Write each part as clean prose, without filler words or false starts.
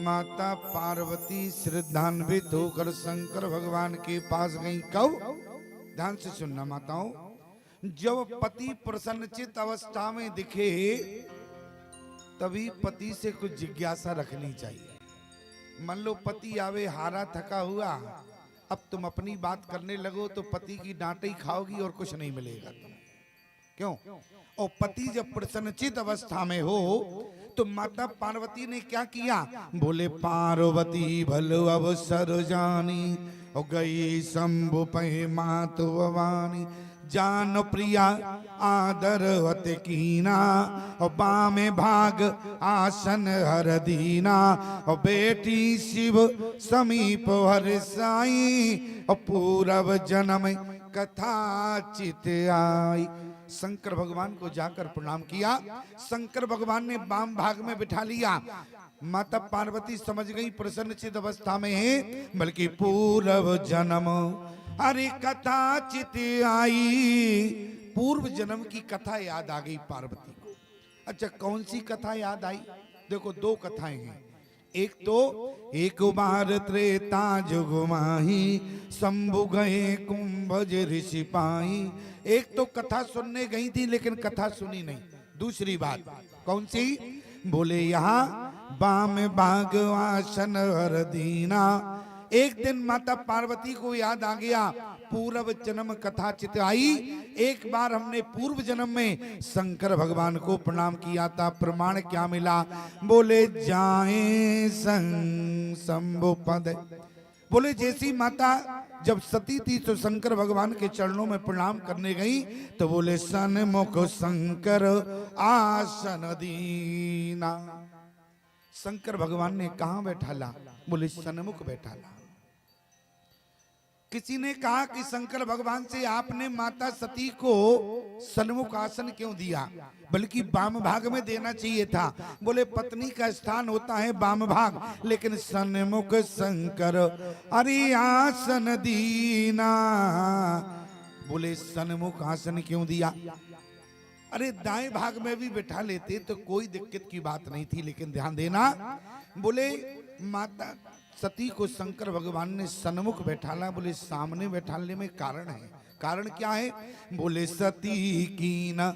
माता पार्वती श्रद्धान्वित होकर शंकर भगवान के पास गई। कब? ध्यान से सुनना माताओं, जब पति प्रसन्नचित अवस्था में दिखे तभी पति से कुछ जिज्ञासा रखनी चाहिए। मान लो पति आवे हारा थका हुआ, अब तुम अपनी बात करने लगो तो पति की डांट ही खाओगी और कुछ नहीं मिलेगा तुम्हें। क्यों? और पति जब प्रसन्नचित अवस्था में हो तो माता पार्वती ने क्या किया? बोले पार्वती भल अवसर जानी और गई शंभु पै मातु भवानी, जान प्रिया आदर हत कीना और बामे भाग आसन हर दीना और बेटी शिव समीप हर साई और पूरब जन्म कथा चित आई। शंकर भगवान को जाकर प्रणाम किया। शंकर भगवान ने वाम भाग में बिठा लिया। माता पार्वती समझ गई प्रसन्नचित अवस्था में है, बल्कि पूर्व जन्म अरे कथा चित आई। पूर्व जन्म की कथा याद आ गई पार्वती को। अच्छा, कौन सी कथा याद आई? देखो, दो कथाएं हैं। एक तो एक बार त्रेता जुग माही शंभु गए कुंभज ऋषि पाई। एक तो कथा सुनने गई थी लेकिन कथा सुनी नहीं। दूसरी बात कौन सी? बोले यहाँ बाम भाग आसन हर दीना। एक दिन माता पार्वती को याद आ गया, पूर्व जन्म कथा चित आई। एक बार हमने पूर्व जन्म में शंकर भगवान को प्रणाम किया था, प्रमाण क्या मिला? बोले जाए शंभु पद। बोले जैसी माता जब सती थी तो शंकर भगवान के चरणों में प्रणाम करने गई तो बोले सन्मुख शंकर आसन दीना। शंकर भगवान ने कहां बैठाला? बोले सन्मुख बैठाला। किसी ने कहा कि शंकर भगवान से आपने माता सती को सन्मुख आसन क्यों दिया, बल्कि वाम भाग में देना चाहिए था। बोले पत्नी का स्थान होता है वाम भाग, लेकिन सन्मुख शंकर अरे आसन दीना। बोले सन्मुख आसन क्यों दिया? अरे दाएं भाग में भी बिठा लेते तो कोई दिक्कत की बात नहीं थी, लेकिन ध्यान देना, बोले माता सती को शंकर भगवान ने सन्मुख बैठाला। बोले सामने बैठाने में कारण है। कारण क्या है? बोले सती की न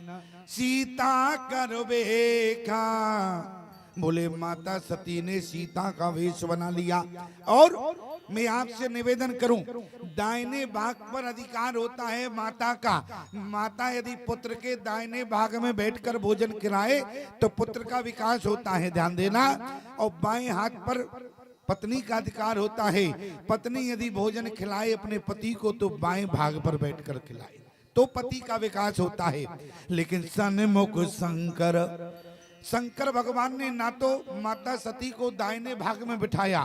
सीता कर बेखा। बोले माता सती ने सीता का वेश बना लिया। और मैं आपसे निवेदन करूं, दाहिने भाग पर अधिकार होता है माता का। माता यदि पुत्र के दाहिने भाग में बैठकर भोजन खिलाए तो पुत्र का विकास होता है, ध्यान देना। और बाएं हाथ पर पत्नी का अधिकार होता है। पत्नी यदि भोजन खिलाए अपने पति को तो बाएं भाग पर बैठकर खिलाए तो पति का विकास होता है। लेकिन सन्मुख शंकर भगवान ने ना तो माता सती को दाहिने भाग में बिठाया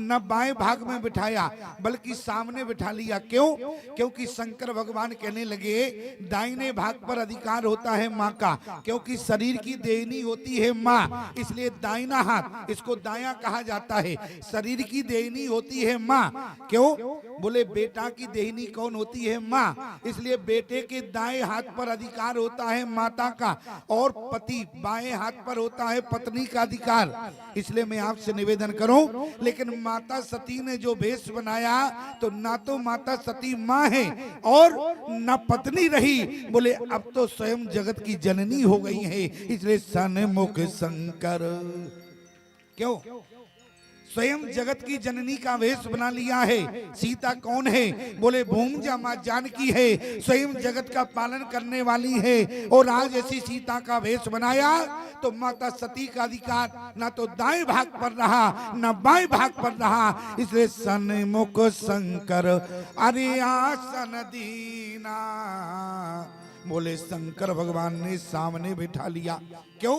न बाएं भाग में बिठाया, बल्कि सामने बिठा लिया। क्यों? क्योंकि शंकर भगवान कहने लगे दाहिने भाग पर अधिकार होता है माँ का, क्योंकि शरीर की देहनी होती है माँ, इसलिए दाहिना हाथ इसको दायां कहा जाता है। शरीर की देहनी होती है माँ। क्यों? बोले बेटा की देहनी कौन होती है? माँ, इसलिए बेटे के दाएं हाथ पर अधिकार होता है माता का, और पति बाएं हाथ पर होता है पत्नी का अधिकार। इसलिए मैं आपसे निवेदन करूं, लेकिन माता सती ने जो वेश बनाया तो ना तो माता सती माँ है और ना पत्नी रही। बोले अब तो स्वयं जगत की जननी हो गई है, इसलिए सन्मुख शंकर। क्यों? स्वयं जगत की जननी का वेश बना लिया है। सीता कौन है? बोले भूमजा मां जानकी है, स्वयं जगत का पालन करने वाली है। और आज ऐसी सीता का वेश बनाया तो माता सती का अधिकार ना तो दाएं भाग पर रहा ना बाएं भाग पर रहा, इसलिए सन्मुख शंकर अरे आसन दीना। बोले शंकर भगवान ने सामने बिठा लिया। क्यों?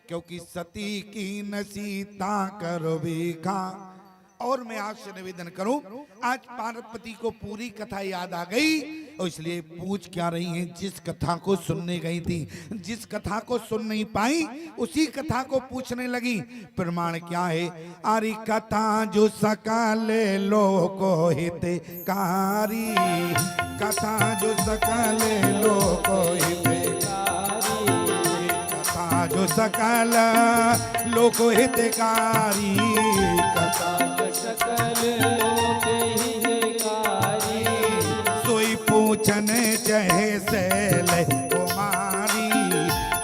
क्योंकि सती की न सीता करो बेखा। और मैं आपसे निवेदन करूं, आज पार्वती को पूरी कथा याद आ गई और इसलिए पूछ क्या रही हैं? जिस कथा को सुनने गई थी, जिस कथा को सुन नहीं पाई उसी कथा को पूछने लगी। प्रमाण क्या है? अरे कथा जो सकल लोको हितकारी, कथा जो सकल लोको हितकारी, जो सकल लोक हितकारी। पूछन चहे सैल कुमारी,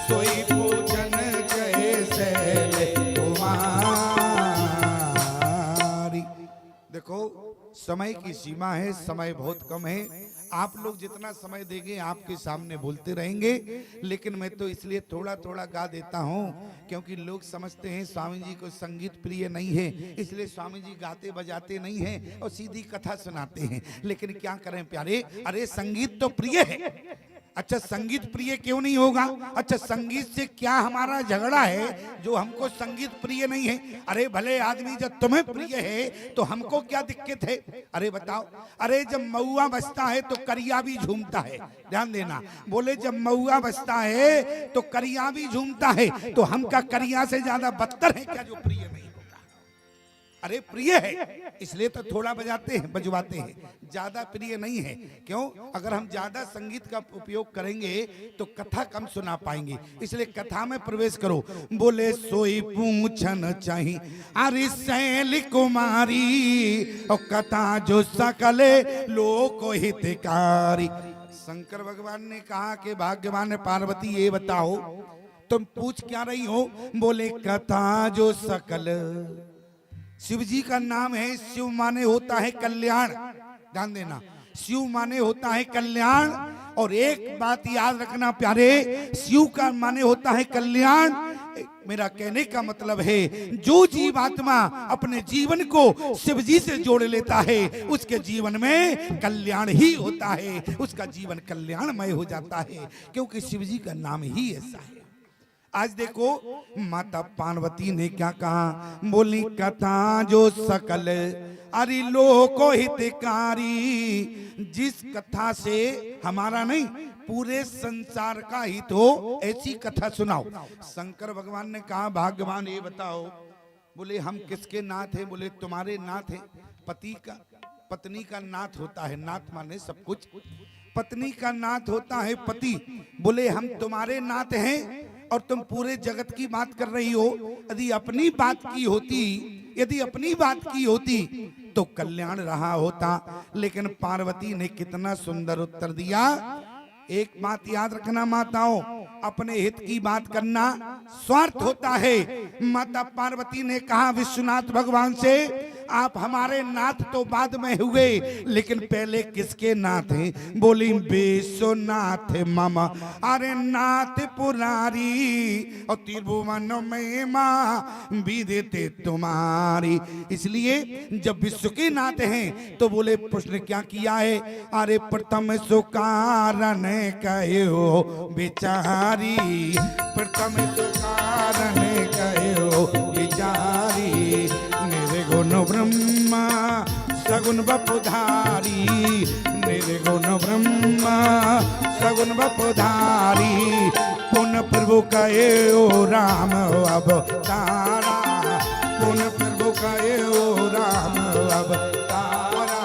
सोई पूछन चहे सैल कुमारी। देखो समय की सीमा है, समय बहुत कम है। आप लोग जितना समय देंगे आपके सामने बोलते रहेंगे, लेकिन मैं तो इसलिए थोड़ा थोड़ा गा देता हूँ क्योंकि लोग समझते हैं स्वामी जी को संगीत प्रिय नहीं है, इसलिए स्वामी जी गाते बजाते नहीं हैं और सीधी कथा सुनाते हैं। लेकिन क्या करें प्यारे, अरे संगीत तो प्रिय है। अच्छा संगीत प्रिय क्यों नहीं होगा? अच्छा संगीत से क्या हमारा झगड़ा है जो हमको संगीत प्रिय नहीं है? अरे भले आदमी जब तुम्हें प्रिय है तो हमको क्या दिक्कत है? अरे बताओ, अरे जब मऊआ बजता है तो करिया भी झूमता है। ध्यान देना, बोले जब मऊआ बजता है तो करिया भी झूमता है, तो हम का करिया से ज्यादा बदतर है क्या जो प्रिय नहीं होगा? अरे प्रिय है इसलिए तो थोड़ा बजाते हैं बजवाते हैं, ज्यादा प्रिय नहीं है। क्यों? अगर हम ज्यादा संगीत का उपयोग करेंगे तो कथा कम सुना पाएंगे, इसलिए कथा में प्रवेश करो। बोले सोई पूछन चाही अरे सैल कुमारी, और कथा जो सकले लोक हितकारी। शंकर भगवान ने कहा कि भाग्यवान पार्वती ये बताओ तुम पूछ क्या रही हो? बोले कथा जो सकल, शिव जी का नाम है, शिव माने होता है कल्याण। ध्यान देना, शिव माने होता है कल्याण। और एक बात याद रखना प्यारे, शिव का माने होता है कल्याण। मेरा कहने का मतलब है जो जीवात्मा अपने जीवन को शिव जी से जोड़ लेता है उसके जीवन में कल्याण ही होता है, उसका जीवन कल्याणमय हो जाता है, क्योंकि शिव जी का नाम ही ऐसा है। आज देखो माता पार्वती ने क्या कहा? बोली कथा जो सकल अरे लोको हितकारी, जिस कथा से हमारा नहीं पूरे संसार का हित हो ऐसी कथा सुनाओ। शंकर भगवान ने कहा भाग्यवान ये बताओ, बोले हम किसके नाथ हैं? बोले तुम्हारे नाथ हैं। पति का पत्नी का नाथ होता है, नाथ माने सब कुछ, पत्नी का नाथ होता है पति। बोले हम तुम्हारे नाथ हैं और तुम पूरे जगत की बात कर रही हो। यदि अपनी बात की होती तो कल्याण रहा होता। लेकिन पार्वती ने कितना सुंदर उत्तर दिया। एक बात याद रखना माताओं, अपने हित की बात करना स्वार्थ होता है। माता पार्वती ने कहा विश्वनाथ भगवान से आप हमारे नाथ तो बाद में हुए, लेकिन पहले किसके नाथ हैं? बोली विश्वनाथ मामा, अरे नाथ पुरारी और त्रिभुवन में माँ विदिते तुम्हारी। इसलिए जब विश्व के नाथ हैं तो बोले प्रश्न क्या किया है? अरे प्रथम सुकारण कहो बिचारी, प्रथम सुकारण कहो बिचारी, निर्गुण ब्रह्मा सगुण बपुधारी, निर्गुण ब्रह्मा सगुण बपुधारी, पुन प्रभु कहो राम अवतारा, पुन प्रभु कहो राम अवतारा,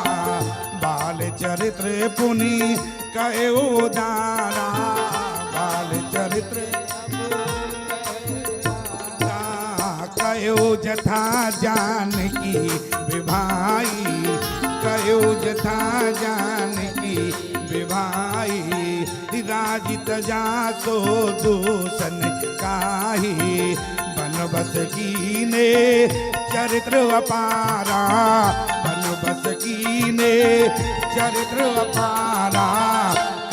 बाल चरित्र पुनि कहो दारा, बाल चरित्र कहो जथा जानकी विभाई, कहो जथा जानकी विभाई, राजित जासो दूषण काहि, बनबस कीने चरित्र अपारा, बनबस कीने चरित्र अपारा,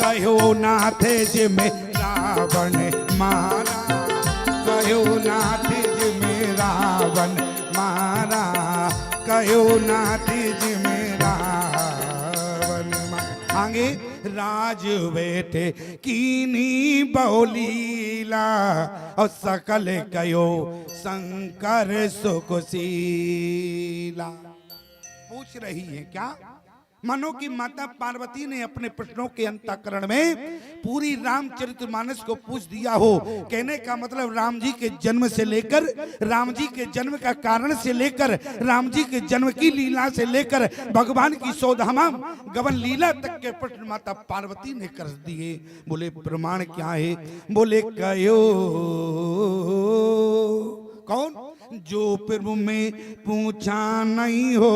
कहो नाथ जिमे रावण मारा, कहो नाथ जिमे रावण मारा, कहो नाथ जिमे रावण मारा। आगे राज बैठे कीनी बहुलीला और सकल कयो शंकर सुखशीला। पूछ रही है क्या? मानो कि माता पार्वती ने अपने प्रश्नों के अंतःकरण में पूरी रामचरितमानस को पूछ दिया हो। कहने का मतलब राम जी के जन्म से लेकर, राम जी के जन्म का कारण से लेकर, राम जी के जन्म की लीला से लेकर भगवान की सौधामा गवन लीला तक के प्रश्न माता पार्वती ने कर दिए। बोले प्रमाण क्या है? बोले कयो कौन? जो प्रभु में पूछा नहीं हो,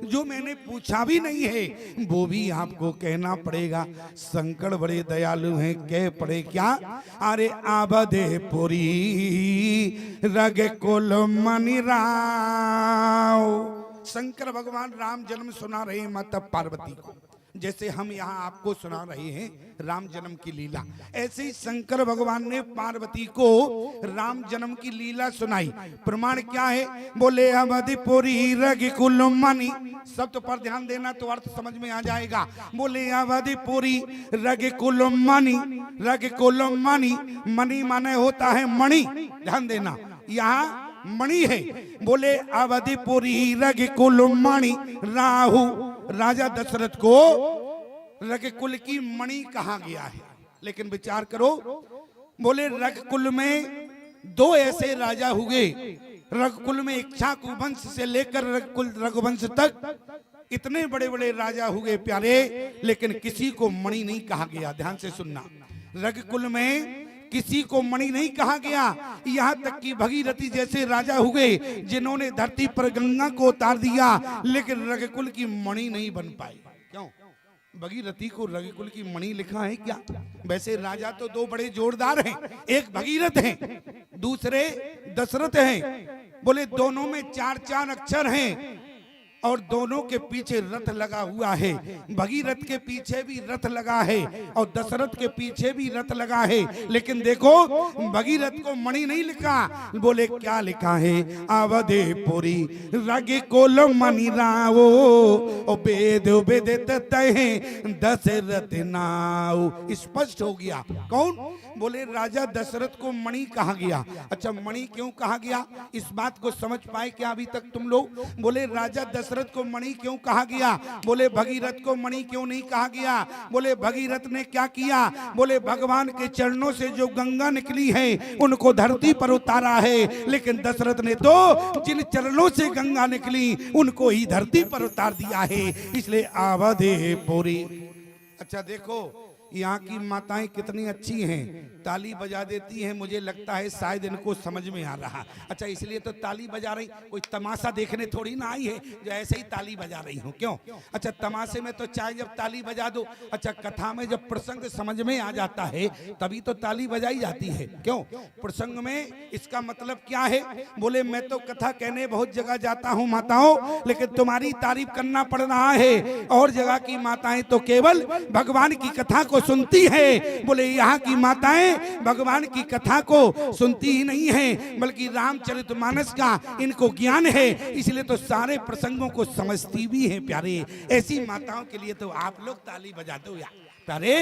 जो मैंने पूछा भी नहीं है वो भी आपको कहना पड़ेगा। शंकर बड़े दयालु हैं, कह पड़े क्या? अरे आबदेपुरी रग कुल मनि राव। शंकर भगवान राम जन्म सुना रहे हैं माता पार्वती को, जैसे हम यहाँ आपको सुना रहे हैं राम जन्म की लीला, ऐसे ही शंकर भगवान ने पार्वती को राम जन्म की लीला सुनाई। प्रमाण क्या है? बोले अवधिपुरी रघुकुल मणि। शब्द पर ध्यान देना तो अर्थ समझ में आ जाएगा। बोले अवधिपुरी रघुकुल मणि। रघुकुल मणि, मणि माने होता है मणि, ध्यान देना यहाँ मणि है। बोले अवधिपुरी रघुकुल मणि राहु। राजा दशरथ को रघुकुल की मणि कहा गया है, लेकिन विचार करो, बोले रघुकुल में दो ऐसे राजा हुए। रघुकुल में इक्ष्वाकु वंश से लेकर रघुवंश तक इतने बड़े बड़े राजा हुए प्यारे, लेकिन किसी को मणि नहीं कहा गया। ध्यान से सुनना, रघुकुल में किसी को मणि नहीं कहा गया। यहाँ तक कि भगीरथी जैसे राजा हुए जिन्होंने धरती पर गंगा को उतार दिया, लेकिन रघुकुल की मणि नहीं बन पाई। क्यों? भगीरथी को रघुकुल की मणि लिखा है क्या? वैसे राजा तो दो बड़े जोरदार हैं, एक भगीरथ हैं, दूसरे दशरथ हैं। बोले दोनों में 4-4 अक्षर हैं और दोनों के पीछे रथ लगा हुआ है। भगीरथ के पीछे भी रथ लगा है और दशरथ के पीछे भी रथ लगा है, लेकिन देखो भगीरथ को मणि नहीं लिखा। बोले क्या लिखा है? अवधेपुरी रघुकुल मणि रावो वेद वेदित तहे दशरथ नाव। स्पष्ट हो गया। कौन? बोले राजा दशरथ को मणि कहा गया। अच्छा, मणि क्यों कहा गया? इस बात को समझ पाए क्या अभी तक तुम लोग? बोले राजा दशरथ को मणि क्यों कहा गया? बोले भगीरथ को मणि क्यों नहीं कहा गया? बोले भगीरथ ने क्या किया? बोले भगवान के चरणों से जो गंगा निकली है उनको धरती पर उतारा है, लेकिन दशरथ ने तो जिन चरणों से गंगा निकली उनको ही धरती पर उतार दिया है, इसलिए अवधेपुरी। अच्छा देखो, यहाँ की माताएं कितनी अच्छी हैं, ताली बजा देती हैं। मुझे लगता है शायद इनको समझ में आ रहा। अच्छा, इसलिए तो ताली बजा रही, कोई तमाशा देखने थोड़ी ना आई है जो ऐसे ही ताली बजा रही हूँ। क्यों? अच्छा, तमाशे में तो चाहे जब ताली बजा दो, अच्छा कथा में जब प्रसंग समझ में आ जाता है तभी तो ताली बजाई जाती है। क्यों? प्रसंग में इसका मतलब क्या है? बोले मैं तो कथा कहने बहुत जगह जाता हूँ माताओं, लेकिन तुम्हारी तारीफ करना पड़ रहा है। और जगह की माताएं तो केवल भगवान की कथा को सुनती है। बोले यहाँ की माताएं भगवान की कथा को सुनती ही नहीं है, बल्कि रामचरितमानस का इनको ज्ञान है, इसलिए तो सारे प्रसंगों को समझती भी है प्यारे। ऐसी माताओं के लिए तो आप लोग ताली बजा दो यार। प्यारे,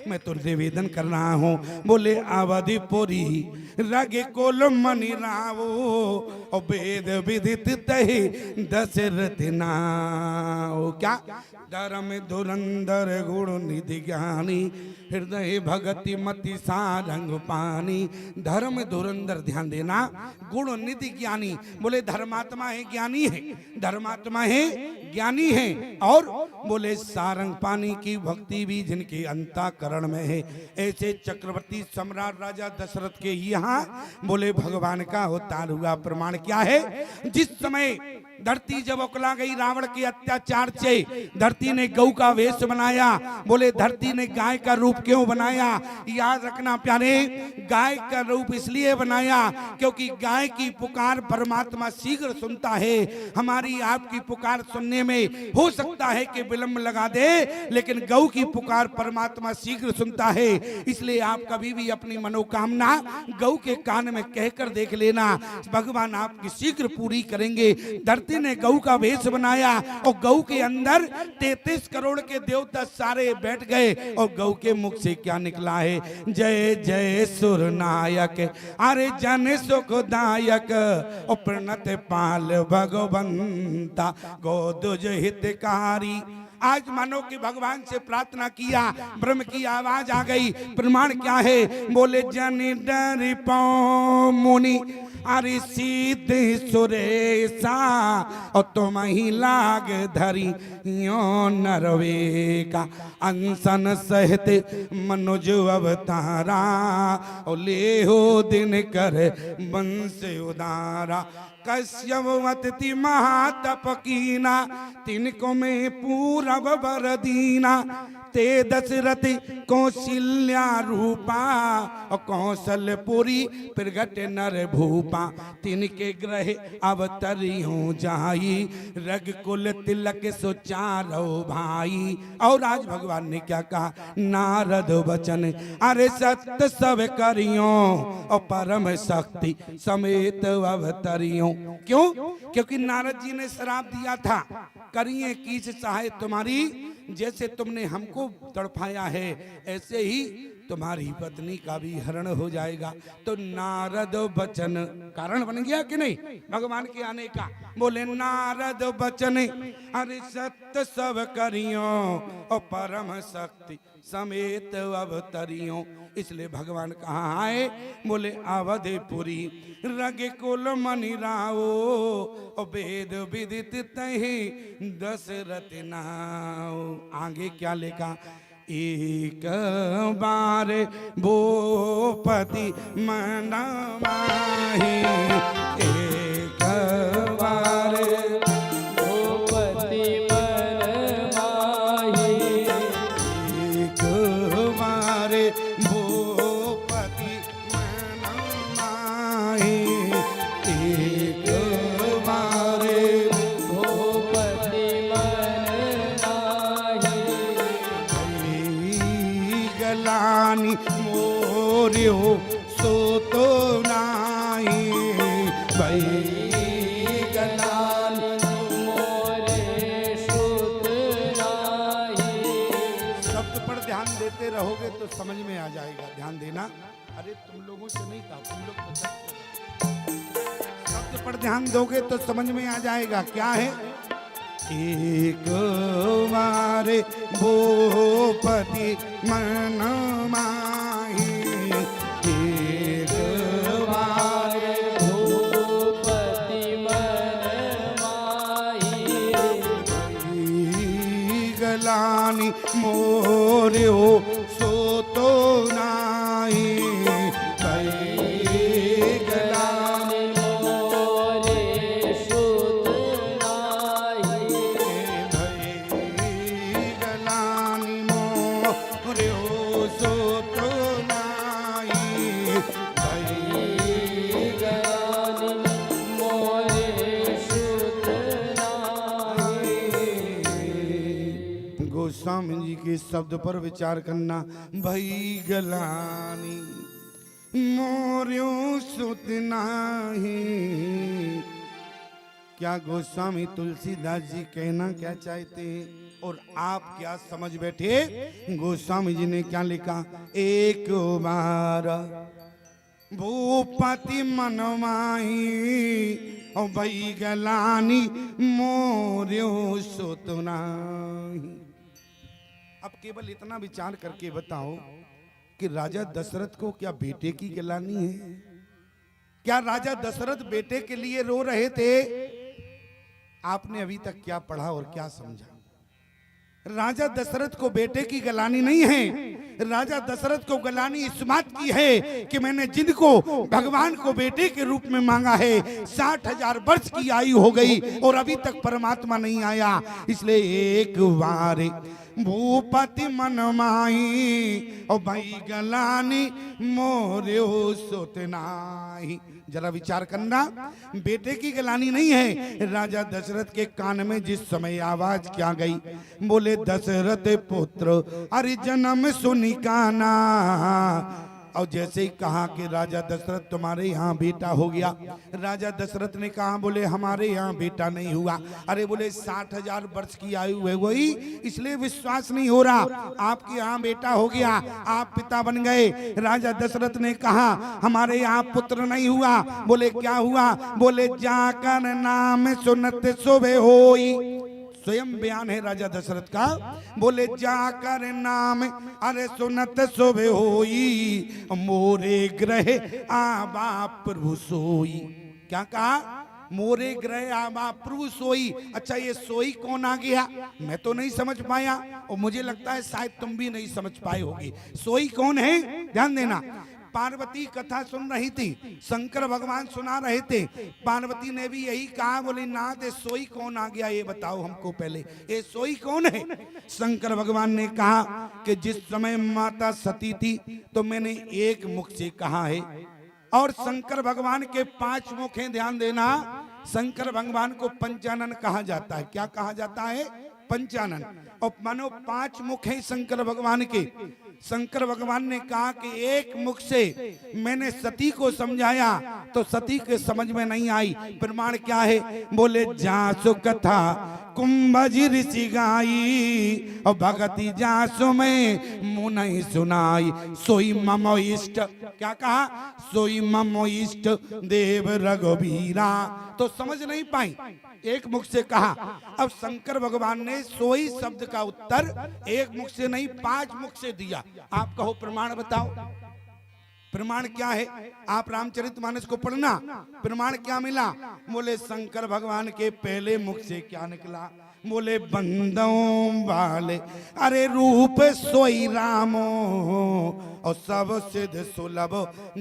मैं तो निवेदन कर रहा हूँ। बोले अवधिपुरी रघुकुल मणि रावो वेद विदित तहि दशरथ नाव। क्या? धर्म धुरंधर गुण निधि ज्ञानी हृदय भगति मति सारंग पानी। धर्म धुरंधर, ध्यान देना, गुण निधि ज्ञानी। बोले धर्मात्मा है, ज्ञानी है, धर्मात्मा है, ज्ञानी है, और बोले सारंग पानी की भक्ति भी जिनके अंतःकरण में है। ऐसे चक्रवर्ती सम्राट राजा दशरथ के यहाँ बोले भगवान का अवतार हुआ। प्रमाण क्या है? जिस समय धरती जब उकला गई रावण के अत्याचार से, धरती ने गौ का वेश बनाया। बोले धरती ने गाय का रूप क्यों बनाया? याद रखना प्यारे, गाय का रूप इसलिए बनाया क्योंकि गाय की पुकार परमात्मा शीघ्र सुनता है। हमारी आपकी पुकार सुनने में हो सकता है कि विलंब लगा दे, लेकिन गौ की पुकार परमात्मा शीघ्र सुनता है। इसलिए आप कभी भी अपनी मनोकामना गौ के कान में कहकर देख लेना, भगवान आपकी शीघ्र पूरी करेंगे। धरती ने गौ का वेश बनाया और गौ के अंदर 33 करोड़ के देवता सारे बैठ गए, और गौ के मुख से क्या निकला है? जय जय सुरनायक, अरे जन सुखदायक, और प्रणत पाल भगवंता गोदुज हितकारी। आज मानो कि भगवान से प्रार्थना किया, ब्रह्म की आवाज आ गई। प्रमाण क्या है? बोले जन डर पाओ मुनि अरे सीधे सुरेशा और तुम ही लाग धरी यो नरवे का अनसन सहित मनुज अवतारा और ले हो दिन कर बंस उदारा कश्यप वतति महातप कीना तिनको में पूरब बर दीना ते दशरथ कौशल्या रूपा और कौशलपुरी प्रगट नर भूपा तिनके ग्रह अवतरियों जाई रघुकुल तिलक सुचारो भाई। और आज भगवान ने क्या कहा, नारद वचन अरे सत्य सब करियो और परम शक्ति समेत अवतरियों। क्यों? क्योंकि नारद जी ने श्राप दिया था, करिए कीच चाहे तुम्हारी, जैसे तुमने हमको तड़पाया है ऐसे ही तुम्हारी पत्नी का भी हरण हो जाएगा। तो नारद वचन कारण बन गया कि नहीं भगवान के आने का। बोले नारद वचन अरे सत्य सब करियो और परम शक्ति समेत अवतरियो। इसलिए भगवान कहाँ आए, बोले अवधपुरी रगे कुल मनि राओ और वेद विदित तहि दशरथ नाओ। आगे क्या लिखा, एक बार भूपति मन माही, एक बार भूपति मन माही, एक बार भूपति मन माही, एक बार भूपति मन माही, गलानी मोरियो सो तो नाही भाई गलानी मोरे सुत नाही। शब्द पर ध्यान देते रहोगे तो समझ में आ जाएगा। ध्यान देना, अरे तुम लोगों से नहीं कहा, तुम लोग तो शब्द पर ध्यान दोगे तो समझ में आ जाएगा। क्या है, एक बार भूपति मन माही, एक बार भूपति मन माही, गलानी मोरियो सो तो नाही गलानी मोरे सुत नाही। गलानी मोरियो सो तो नाही गलानी मोरे सुत नाही। गोस्वामी जी के शब्द पर विचार करना। भई गलानी मोरियो सुत नाही। क्या गोस्वामी तुलसीदास जी कहना क्या चाहते हैं और आप क्या समझ बैठे? गोस्वामी जी ने क्या लिखा, एक बार भूपति मन माही और भई गलानी मोरियो सुत नाही। अब केवल इतना विचार करके बताओ कि राजा दशरथ को क्या बेटे की गलानी है? क्या राजा दशरथ बेटे के लिए रो रहे थे? आपने अभी तक क्या पढ़ा और क्या समझा? राजा दशरथ को बेटे की गलानी नहीं है। राजा दशरथ को गलानी इस बात की है कि मैंने जिनको भगवान को बेटे के रूप में मांगा है 60,000 वर्ष की आयु हो गई और अभी तक परमात्मा नहीं आया। इसलिए एक बार भूपति मन माही और भाई गलानी मोरियो सुत नाही। जरा विचार करना, बेटे की गलानी नहीं है। राजा दशरथ के कान में जिस समय आवाज क्या गई, बोले दशरथ पुत्र अरे जन्म सुनी काना। और जैसे ही कहा कि राजा दशरथ तुम्हारे यहाँ बेटा हो गया, राजा दशरथ ने कहा बोले हमारे यहाँ बेटा नहीं हुआ। अरे बोले 60,000 वर्ष की आयु है वही, इसलिए विश्वास नहीं हो रहा। आपके यहाँ बेटा हो गया, आप पिता बन गए। राजा दशरथ ने कहा हमारे यहाँ पुत्र नहीं हुआ। बोले क्या हुआ? बोले जाकर नाम सुनत सुबह होई। स्वयं बयान है राजा दशरथ का। बोले जाकर नाम अरे सुनत सुबह होई, मोरे ग्रह आबा प्रभु सोई। क्या कहा? मोरे ग्रह आबा प्रभु सोई। अच्छा, ये सोई कौन आ गया? मैं तो नहीं समझ पाया और मुझे लगता है शायद तुम भी नहीं समझ पाए होगी। सोई कौन है? ध्यान देना। पार्वती कथा सुन रही थी, शंकर भगवान सुना रहे थे। पार्वती ने भी यही कहा, बोले नाथ ये सोई कौन आ गया, ये बताओ हमको पहले, ये सोई कौन है? शंकर भगवान ने कहा कि जिस समय माता सती थी तो मैंने एक मुख से कहा है, और शंकर भगवान के 5 मुख हैं। ध्यान देना, शंकर भगवान को पंचानन कहा जाता है। क्या कहा जाता है? पंचानन। और मानो 5 मुख हैं शंकर भगवान के। शंकर भगवान ने कहा कि एक मुख से मैंने सती को समझाया तो सती के समझ में नहीं आई। प्रमाण क्या है? बोले जासु कथा कुंभज ऋषि गाई, और भगति जासु में मुनि सुनाई, सोई मम इष्ट। क्या कहा? सोई मम इष्ट देव रघुबीरा। तो समझ नहीं पाई, एक मुख से कहा। अब शंकर भगवान ने सोई शब्द का उत्तर एक मुख से नहीं 5 मुख से दिया। आप कहो प्रमाण बताओ, प्रमाण क्या है? आप रामचरितमानस को पढ़ना, प्रमाण क्या मिला? बोले शंकर भगवान के पहले मुख से क्या निकला? बोले बंदों वाले अरे रूप सोई रामो, और सब सिद्ध सुलभ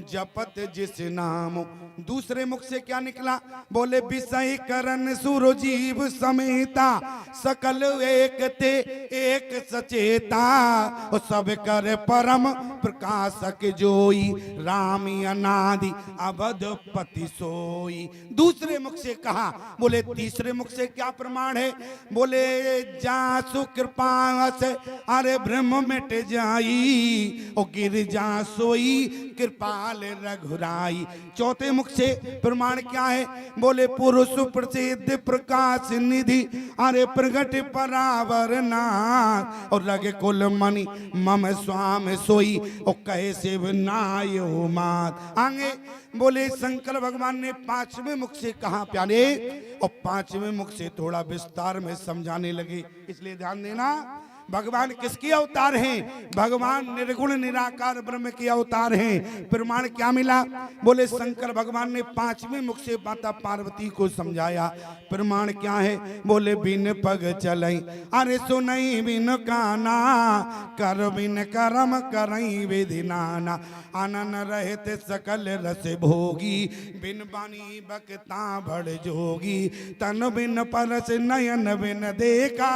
जपत जिस नामो। दूसरे मुख से क्या निकला? बोले विषय करण सुरजीव समेता, सकल एक ते एक सचेता, और सब कर परम प्रकाशक जोई, रामी अनादि अवध पति सोई। दूसरे मुख से कहा। बोले तीसरे मुख से क्या प्रमाण है? बोले जासु कृपा से अरे ब्रह्म मिट जाई, और गिर जा सोई कृपाल रघुराई। चौथे मुख से प्रमाण क्या है? बोले पुरुष प्रसिद्ध प्रकाश निधि अरे प्रगट परावर नाथ, और लगे कुल मणि मम स्वाम सोई, और कहे शिव नायो मात। आगे बोले शंकर भगवान ने 5वें मुख से कहा प्यारे, और 5वें मुख से थोड़ा विस्तार में समझाने लगे। इसलिए ध्यान देना, भगवान किसके अवतार हैं? भगवान निर्गुण निराकार ब्रह्म के अवतार हैं। प्रमाण क्या मिला? बोले शंकर भगवान ने 5वें मुख से माता पार्वती को समझाया। प्रमाण क्या है? बोले बिन पग चलई अरे सुनई बिन काना, कर बिन करम करई विधि नाना, आनन रहते सकल रस भोगी, बिन बानी बकता बड़ जोगी, तन बिन परस नयन बिन देखा,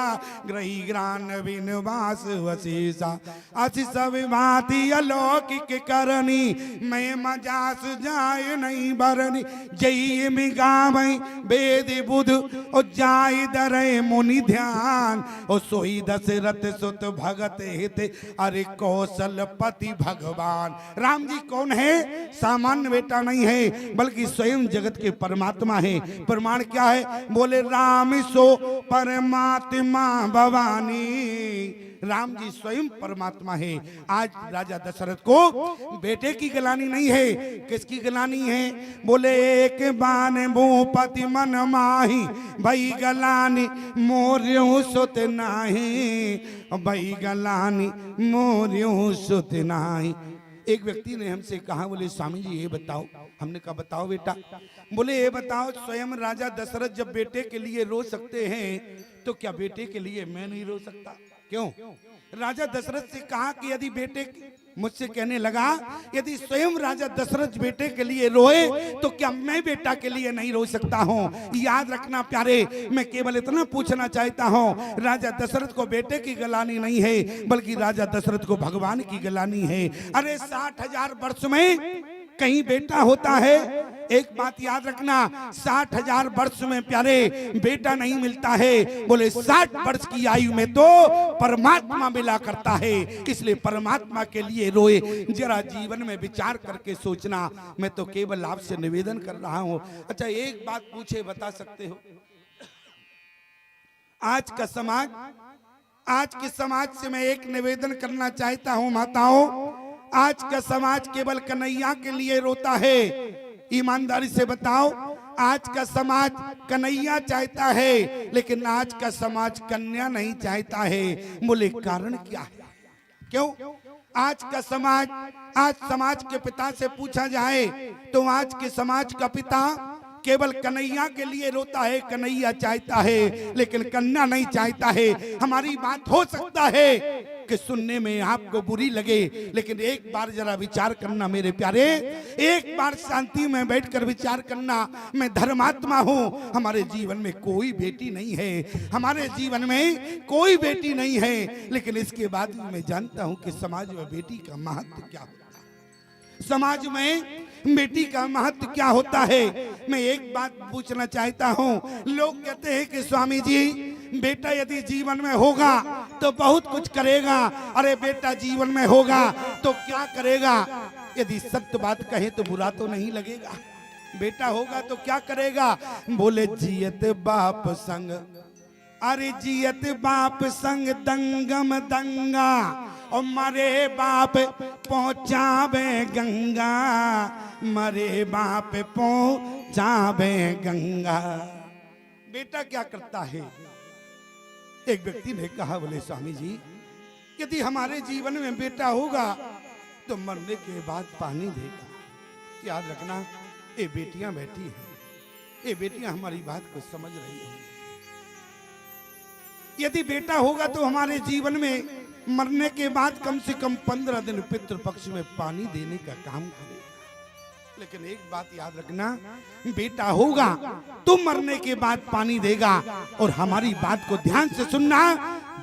ग्रही ग्रान बिन वास वशीसा, असी सब भांति अलौकिक करनी, मैं मजास जाय नहीं बरनी, जय मिगावई वेद बुध और जाय दरे मुनि ध्यान, और सोई दशरथ सुत भगत हित अरे कौशलपति भगवान। राम जी कौन है? सामान्य बेटा नहीं है, बल्कि स्वयं जगत के परमात्मा है। प्रमाण क्या है? बोले राम सो परमात्मा भवानी, राम जी स्वयं परमात्मा है। आज राजा दशरथ को बेटे की गलानी नहीं है, किसकी गलानी है? बोले एक बान भूपति मन माही, भई गलानी मोर्यों सुत नाही, भई गलानी मोर्यों सुत नाही। एक व्यक्ति ने हमसे कहा, बोले स्वामी जी ये बताओ। हमने कहा बताओ बेटा। बोले ये बताओ, स्वयं राजा दशरथ जब बेटे के लिए रो सकते हैं तो क्या बेटे के लिए मैं नहीं रो सकता? क्यों? राजा दशरथ से कहा कि यदि बेटे, मुझसे कहने लगा यदि स्वयं राजा दशरथ बेटे के लिए रोए तो क्या मैं बेटा के लिए नहीं रो सकता हूँ? याद रखना प्यारे, मैं केवल इतना पूछना चाहता हूँ, राजा दशरथ को बेटे की गलानी नहीं है, बल्कि राजा दशरथ को भगवान की गलानी है। अरे 60,000 वर्ष में कहीं बेटा होता है? एक बात याद रखना, 60,000 वर्ष में प्यारे बेटा नहीं मिलता है। बोले 60 वर्ष की आयु में तो परमात्मा मिला करता है। इसलिए परमात्मा के लिए रोए। जरा जीवन में विचार करके सोचना। मैं तो केवल आपसे निवेदन कर रहा हूं। अच्छा एक बात पूछे, बता सकते हो? आज का समाज, आज के समाज से मैं एक निवेदन करना चाहता हूं माताओं, आज का समाज केवल कन्हैया के लिए रोता है। ईमानदारी से बताओ, आज का समाज कन्हैया चाहता है, लेकिन आज का समाज कन्या नहीं चाहता है। बोले कारण क्या है? क्यों? आज का समाज, आज समाज के पिता से पूछा जाए तो आज के समाज का पिता केवल कन्हैया के लिए रोता है, कन्हैया चाहता है, लेकिन कन्या नहीं चाहता है। हमारी बात हो सकता है कि सुनने में आपको बुरी लगे, लेकिन एक बार जरा विचार करना मेरे प्यारे, एक बार शांति में बैठकर विचार करना। मैं धर्मात्मा हूँ, हमारे जीवन में कोई बेटी नहीं है, हमारे जीवन में कोई बेटी नहीं है, लेकिन इसके बाद भी मैं जानता हूँ कि समाज में बेटी का महत्व क्या होता है, समाज में बेटी का महत्व क्या होता है। मैं एक बात पूछना चाहता हूँ, लोग कहते हैं कि स्वामी जी बेटा यदि जीवन में होगा तो बहुत कुछ करेगा, अरे बेटा जीवन में होगा तो क्या करेगा? यदि सत्य बात कहे तो बुरा तो नहीं लगेगा। बेटा होगा तो क्या करेगा? बोले जियत बाप संग, अरे जियत बाप संग दंगम दंगा, और मरे बाप पहुंचावे गंगा, मरे बाप पहुंचावे गंगा। बेटा क्या करता है? एक व्यक्ति ने कहा, बोले स्वामी जी यदि हमारे जीवन में बेटा होगा तो मरने के बाद पानी देगा। याद रखना, ये बेटियां बैठी हैं, ये बेटियां हमारी बात को समझ रही होंगी। यदि बेटा होगा तो हमारे जीवन में मरने के बाद कम से कम 15 दिन पितृपक्ष में पानी देने का काम करेगा। लेकिन एक बात याद रखना, बेटा होगा तो मरने के बाद पानी देगा, और हमारी बात को ध्यान से सुनना,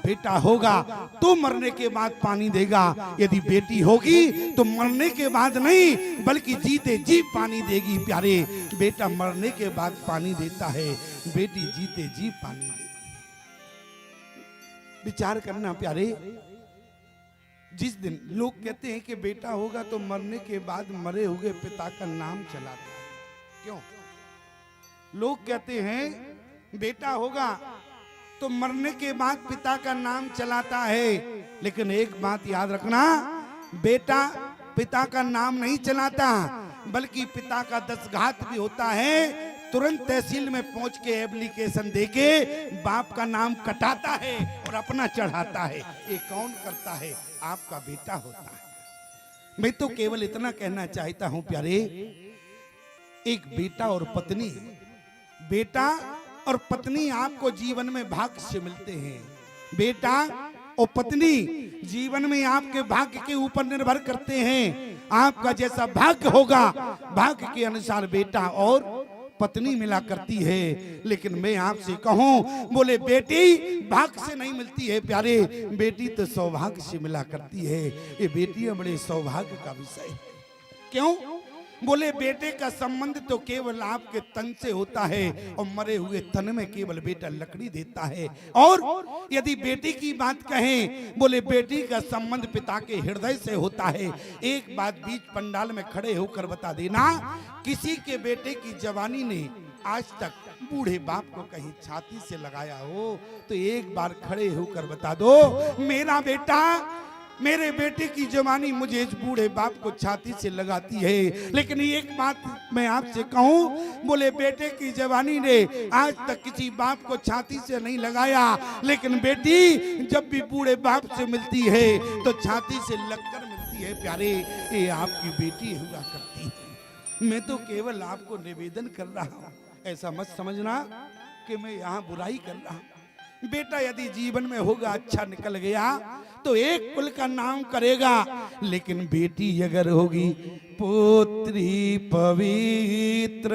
बेटा होगा तो मरने के बाद पानी देगा। यदि बेटी होगी तो मरने के बाद नहीं बल्कि जीते जी पानी देगी। प्यारे, बेटा मरने के बाद पानी देता है, बेटी जीते जी पानी देती। विचार करना प्यारे, जिस दिन लोग कहते हैं कि बेटा होगा तो मरने के बाद मरे हुए पिता का नाम चलाता है। क्यों? लोग कहते हैं बेटा होगा तो मरने के बाद पिता का नाम चलाता है, लेकिन एक बात याद रखना, बेटा पिता का नाम नहीं चलाता, बल्कि पिता का दसघात भी होता है। तुरंत तहसील में पहुंच के एप्लीकेशन देके बाप का नाम कटाता है और अपना चढ़ाता है। ये कौन करता है? आपका बेटा होता है। मैं तो केवल इतना कहना चाहता हूं प्यारे, एक बेटा और पत्नी, बेटा और पत्नी आपको जीवन में भाग्य से मिलते हैं। बेटा और पत्नी जीवन में आपके भाग्य के ऊपर निर्भर करते हैं। आपका जैसा भाग्य होगा, भाग्य के अनुसार बेटा और पत्नी मिला करती है। लेकिन मैं आपसे कहूं, बोले बेटी भाग्य से नहीं मिलती है प्यारे, बेटी तो सौभाग्य से मिला करती है। ये बेटियां बड़े सौभाग्य का विषय है। क्यों? बोले बेटे का संबंध तो केवल आपके तन से होता है, और मरे हुए तन में केवल बेटा लकड़ी देता है। और यदि बेटी की बात कहें, बोले बेटी का संबंध पिता के हृदय से होता है। एक बात बीच पंडाल में खड़े होकर बता देना, किसी के बेटे की जवानी ने आज तक बूढ़े बाप को कहीं छाती से लगाया हो तो एक बार खड़े होकर बता दो, मेरा बेटा, मेरे बेटे की जवानी मुझे इस बूढ़े बाप को छाती से लगाती है। लेकिन एक बात मैं आपसे कहूं, बोले बेटे की जवानी ने आज तक किसी बाप को छाती से नहीं लगाया, लेकिन बेटी जब भी बूढ़े बाप से मिलती है तो छाती से लगकर मिलती है। प्यारे, ये आपकी बेटी हुआ करती है। मैं तो केवल आपको निवेदन कर रहा हूं, ऐसा मत समझना कि मैं यहाँ बुराई कर रहा हूं। बेटा यदि जीवन में होगा, अच्छा निकल गया तो एक कुल का नाम करेगा, लेकिन बेटी अगर होगी, पुत्री पवित्र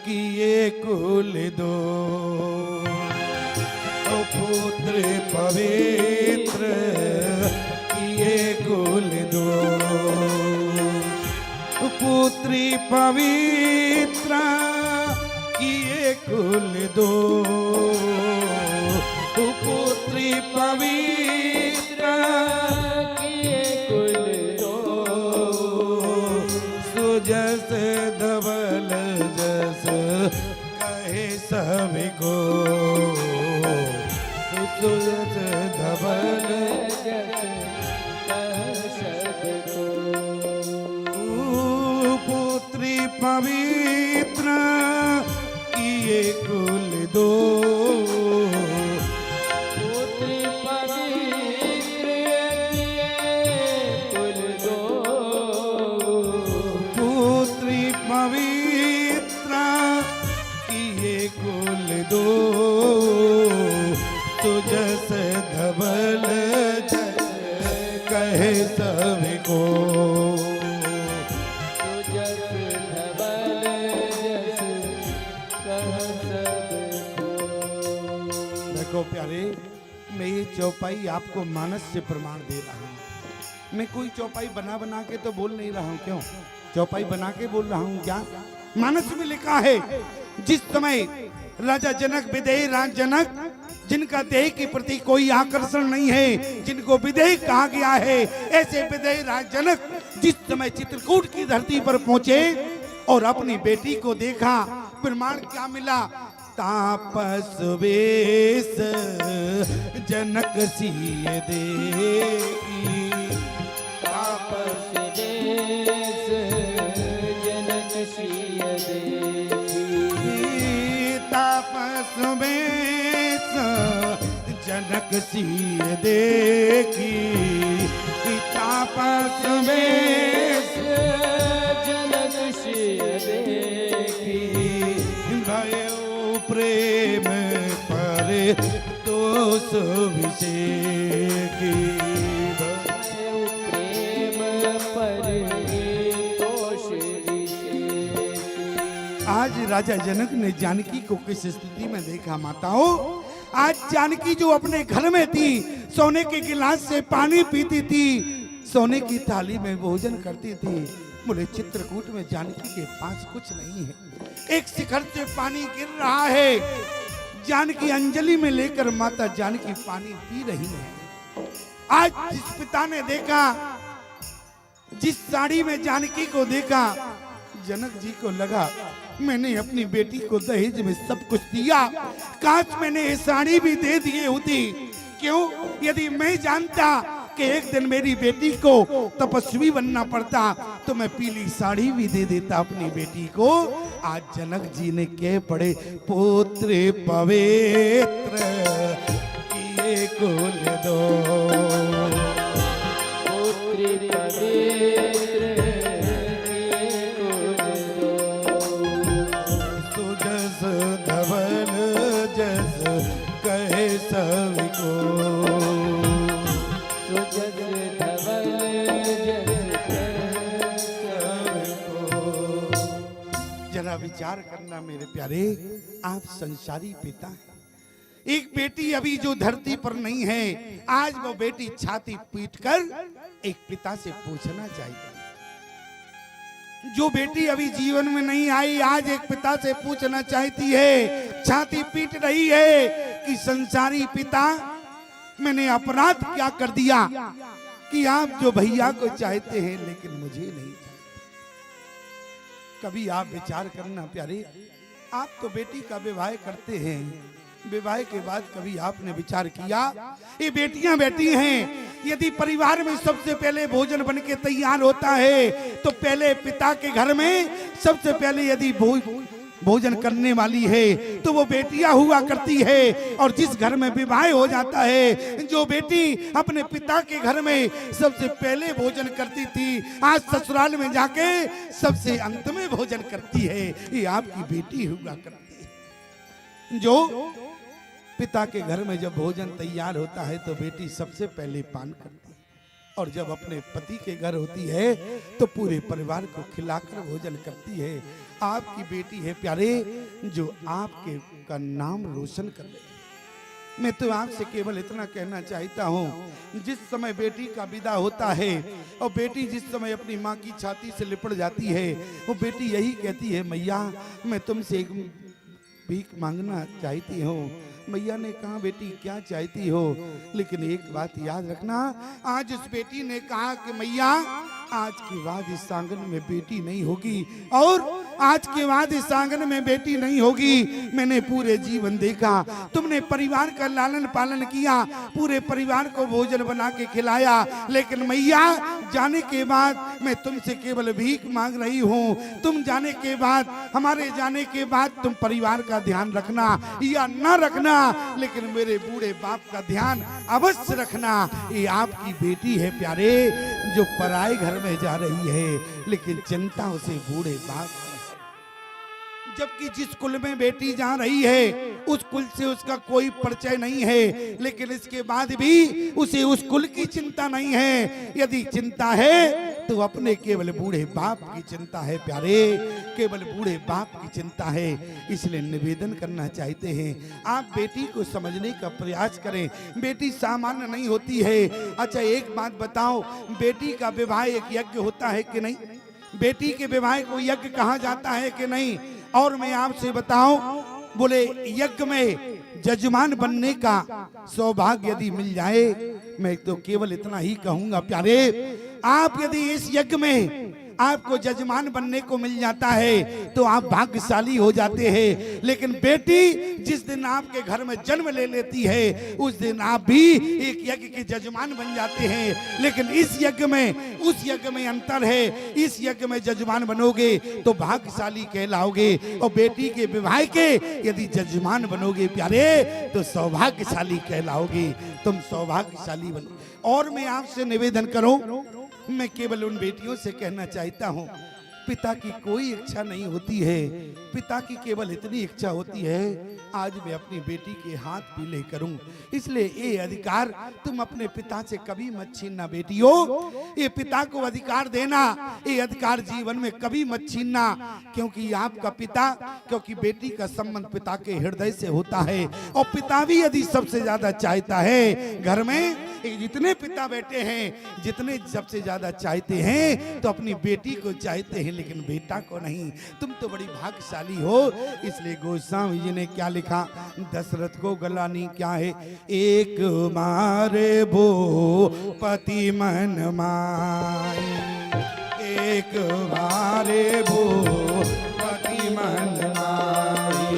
किए कुल दो, ओ पुत्र पवित्र किए कुल दो, पुत्री पवित्र किए कुल दो, पुत्री पवित्र किए कुल दो, सुजस धवल जस कहे सभी को, सुजस धवल जस कह सबको, पुत्री पवित्र किए कुल दो, पुत्री पवित्र किए कुल दो, पुत्री पवित्र किए कुल दो, तुझस धवल जस कहे सबको, तुझस धवल जस कह सबको। देखो प्यारे, मैं ये चौपाई आपको मानस से प्रमाण दे रहा हूँ। मैं कोई चौपाई बना बना के तो बोल नहीं रहा हूँ। क्यों चौपाई बना के बोल रहा हूँ? क्या मानस में लिखा है, जिस समय राजा जनक विदेही राज जनक, जिनका देह के प्रति कोई आकर्षण नहीं है, जिनको विदेही कहा गया है, ऐसे विदेही राज जनक जिस समय चित्रकूट की धरती पर पहुंचे और अपनी बेटी को देखा, प्रमाण क्या मिला? तापस वेश जनक सिय देगी, तापस देश जनक सिय देगी, तापस वेश जनक सिय देगी, तापस वेश जनक सिय देगी, भयो प्रेम पर दोष विषेकी, प्रेम पर दोष विषेकी। आज राजा जनक ने जानकी को किस स्थिति में देखा माताओं? आज जानकी जो अपने घर में थी, सोने के गिलास से पानी पीती थी, सोने की थाली में भोजन करती थी, बोले चित्रकूट में जानकी के पास कुछ नहीं है। एक शिखर से पानी गिर रहा है, जानकी अंजलि में लेकर माता जानकी पानी पी रही है। आज जिस पिता ने देखा, जिस साड़ी में जानकी को देखा, जनक जी को लगा मैंने अपनी बेटी को दहेज में सब कुछ दिया, काश मैंने ये साड़ी भी दे दिए होती। क्यों? यदि मैं जानता कि एक दिन मेरी बेटी को तपस्वी बनना पड़ता तो मैं पीली साड़ी भी दे देता अपनी बेटी को। आज जनक जी ने कह पड़े, पुत्र पवित्र किए कुल दो, पुत्री पवित्र किए कुल दो, सुजस धवल जस कहे सबको, सुजस धवल जस कह सबको। जरा विचार करना मेरे प्यारे, आप संसारी पिता हैं। एक बेटी अभी जो धरती पर नहीं है, आज वो बेटी छाती पीटकर एक पिता से पूछना चाहिए। जो बेटी अभी जीवन में नहीं आई, आज एक पिता से पूछना चाहती है, छाती पीट रही है कि संसारी पिता मैंने अपराध क्या कर दिया कि आप जो भैया को चाहते हैं लेकिन मुझे नहीं चाहते। कभी आप विचार करना प्यारे, आप तो बेटी का विवाह करते हैं, विवाह के बाद कभी आपने विचार किया ये बेटियां बैठी हैं, यदि परिवार में सबसे पहले भोजन बन के तैयार होता है तो पहले पिता के घर में सबसे पहले यदि भोजन करने वाली है तो वो बेटियां हुआ करती है। और जिस घर में विवाह हो जाता है, जो बेटी अपने पिता के घर में सबसे पहले भोजन करती थी, आज ससुराल में जाके सबसे अंत में भोजन करती है। ये आपकी बेटी हुआ करती है। जो पिता के घर में जब भोजन तैयार होता है तो बेटी सबसे पहले पान करती है, और जब अपने पति के घर होती है तो पूरे परिवार को खिलाकर भोजन करती है। आपकी बेटी है प्यारे, जो आपके का नाम रोशन कर रही है। मैं तो आपसे केवल इतना कहना चाहता हूँ, जिस समय बेटी का विदा होता है और बेटी जिस समय अपनी माँ की छाती से लिपट जाती है, वो बेटी यही कहती है, मैया मैं तुमसे एक भीख मांगना चाहती हूँ। मैया ने कहा, बेटी क्या चाहती हो? लेकिन एक बात याद रखना, आज उस बेटी ने कहा कि मैया आज के बाद इस आंगन में बेटी नहीं होगी, और आज के बाद इस आंगन में बेटी नहीं होगी। मैंने पूरे जीवन देखा, तुमने परिवार का लालन पालन किया, पूरे परिवार को भोजन बना के खिलाया, लेकिन मैया जाने के बाद मैं तुमसे केवल भीख मांग रही हूँ। तुम जाने के बाद, हमारे जाने के बाद तुम परिवार का ध्यान रखना या न रखना, लेकिन मेरे बूढ़े बाप का ध्यान अवश्य रखना। ये आपकी बेटी है प्यारे, जो पराए घर में जा रही है, लेकिन चिंता उसे बूढ़े बाप, जबकि जिस कुल में बेटी जा रही है उस कुल से उसका कोई परिचय नहीं है, लेकिन इसके बाद भी उसे उस कुल की चिंता नहीं है। यदि चिंता है तो अपने केवल बूढ़े बाप की चिंता है प्यारे, केवल बूढ़े बाप की चिंता है। इसलिए निवेदन करना चाहते हैं, आप बेटी को समझने का प्रयास करें। बेटी सामान्य नहीं होती है। अच्छा एक बात बताओ, बेटी का विवाह एक यज्ञ होता है कि नहीं? बेटी के विवाह को यज्ञ कहा जाता है कि नहीं? और मैं आपसे बताऊं, बोले यज्ञ में जजमान बनने का सौभाग्य यदि मिल जाए, मैं तो केवल इतना ही कहूंगा प्यारे, आप यदि इस यज्ञ में आपको जजमान बनने को मिल जाता है तो आप भाग्यशाली हो जाते हैं। लेकिन बेटी जिस दिन आपके घर में जन्म ले लेती है उस दिन आप भी एक यज्ञ के जजमान बन जाते हैं। लेकिन इस यज्ञ में उस यज्ञ में अंतर है। इस यज्ञ में जजमान बनोगे तो भाग्यशाली कहलाओगे, और बेटी के विवाह के यदि जजमान बनोगे प्यारे तो सौभाग्यशाली कहलाओगे। तुम सौभाग्यशाली बनो। और मैं आपसे निवेदन करूं, मैं केवल उन बेटियों से कहना चाहता हूं, पिता की कोई इच्छा नहीं होती है, पिता की केवल इतनी इच्छा होती है आज मैं अपनी बेटी के हाथ पीले करूं। इसलिए ये अधिकार तुम अपने पिता से कभी मत छीनना बेटियों। ये पिता को अधिकार देना, ये अधिकार जीवन में कभी मत छीनना, क्योंकि आपका पिता, क्योंकि बेटी का संबंध पिता के हृदय से होता है। और पिता भी यदि सबसे ज्यादा चाहता है, घर में जितने पिता बैठे हैं जितने सबसे ज्यादा चाहते हैं तो अपनी बेटी को चाहते हैं, लेकिन बेटा को नहीं। तुम तो बड़ी भाग्यशाली हो। इसलिए गोस्वामी जी ने क्या लिखा, दशरथ को गलानी क्या है, एक मारे भो पति मन माई, एक मारे भो पति मन माई,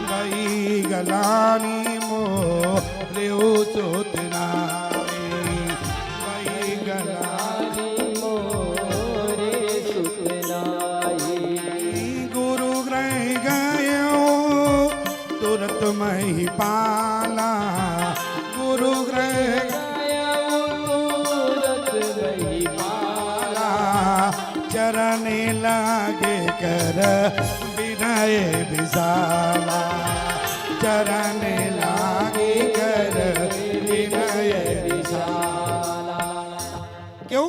वही गलानी मो रेऊ चोतना, वही गलानी मोरे सुतनाई। गुरु ग्रह गयो तुरत मही पाला, गुरु ग्रह गयो तुरत मही पाला, चरण लागे कर विनय विशाला, चरण लागे कर विनय विशाला। क्यों?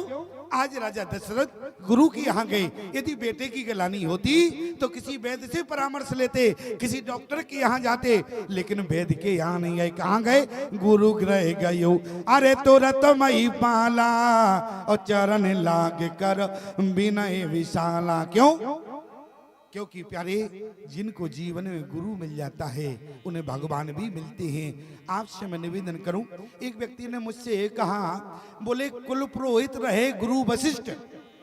आज राजा दशरथ गुरु के यहाँ गए। यदि बेटे की गलानी होती तो किसी वैद्य से परामर्श लेते, किसी डॉक्टर के यहाँ जाते, लेकिन वैद्य के यहाँ नहीं गए। कहाँ गए? गुरु गृह गयो। अरे तुरत मई पाला और चरण लाग कर विनय विशाला। क्यों? क्योंकि प्यारे, जिनको जीवन में गुरु मिल जाता है उन्हें भगवान भी मिलते हैं। आपसे मैं निवेदन करूं, एक व्यक्ति ने मुझसे कहा, बोले कुल पुरोहित रहे गुरु वशिष्ठ,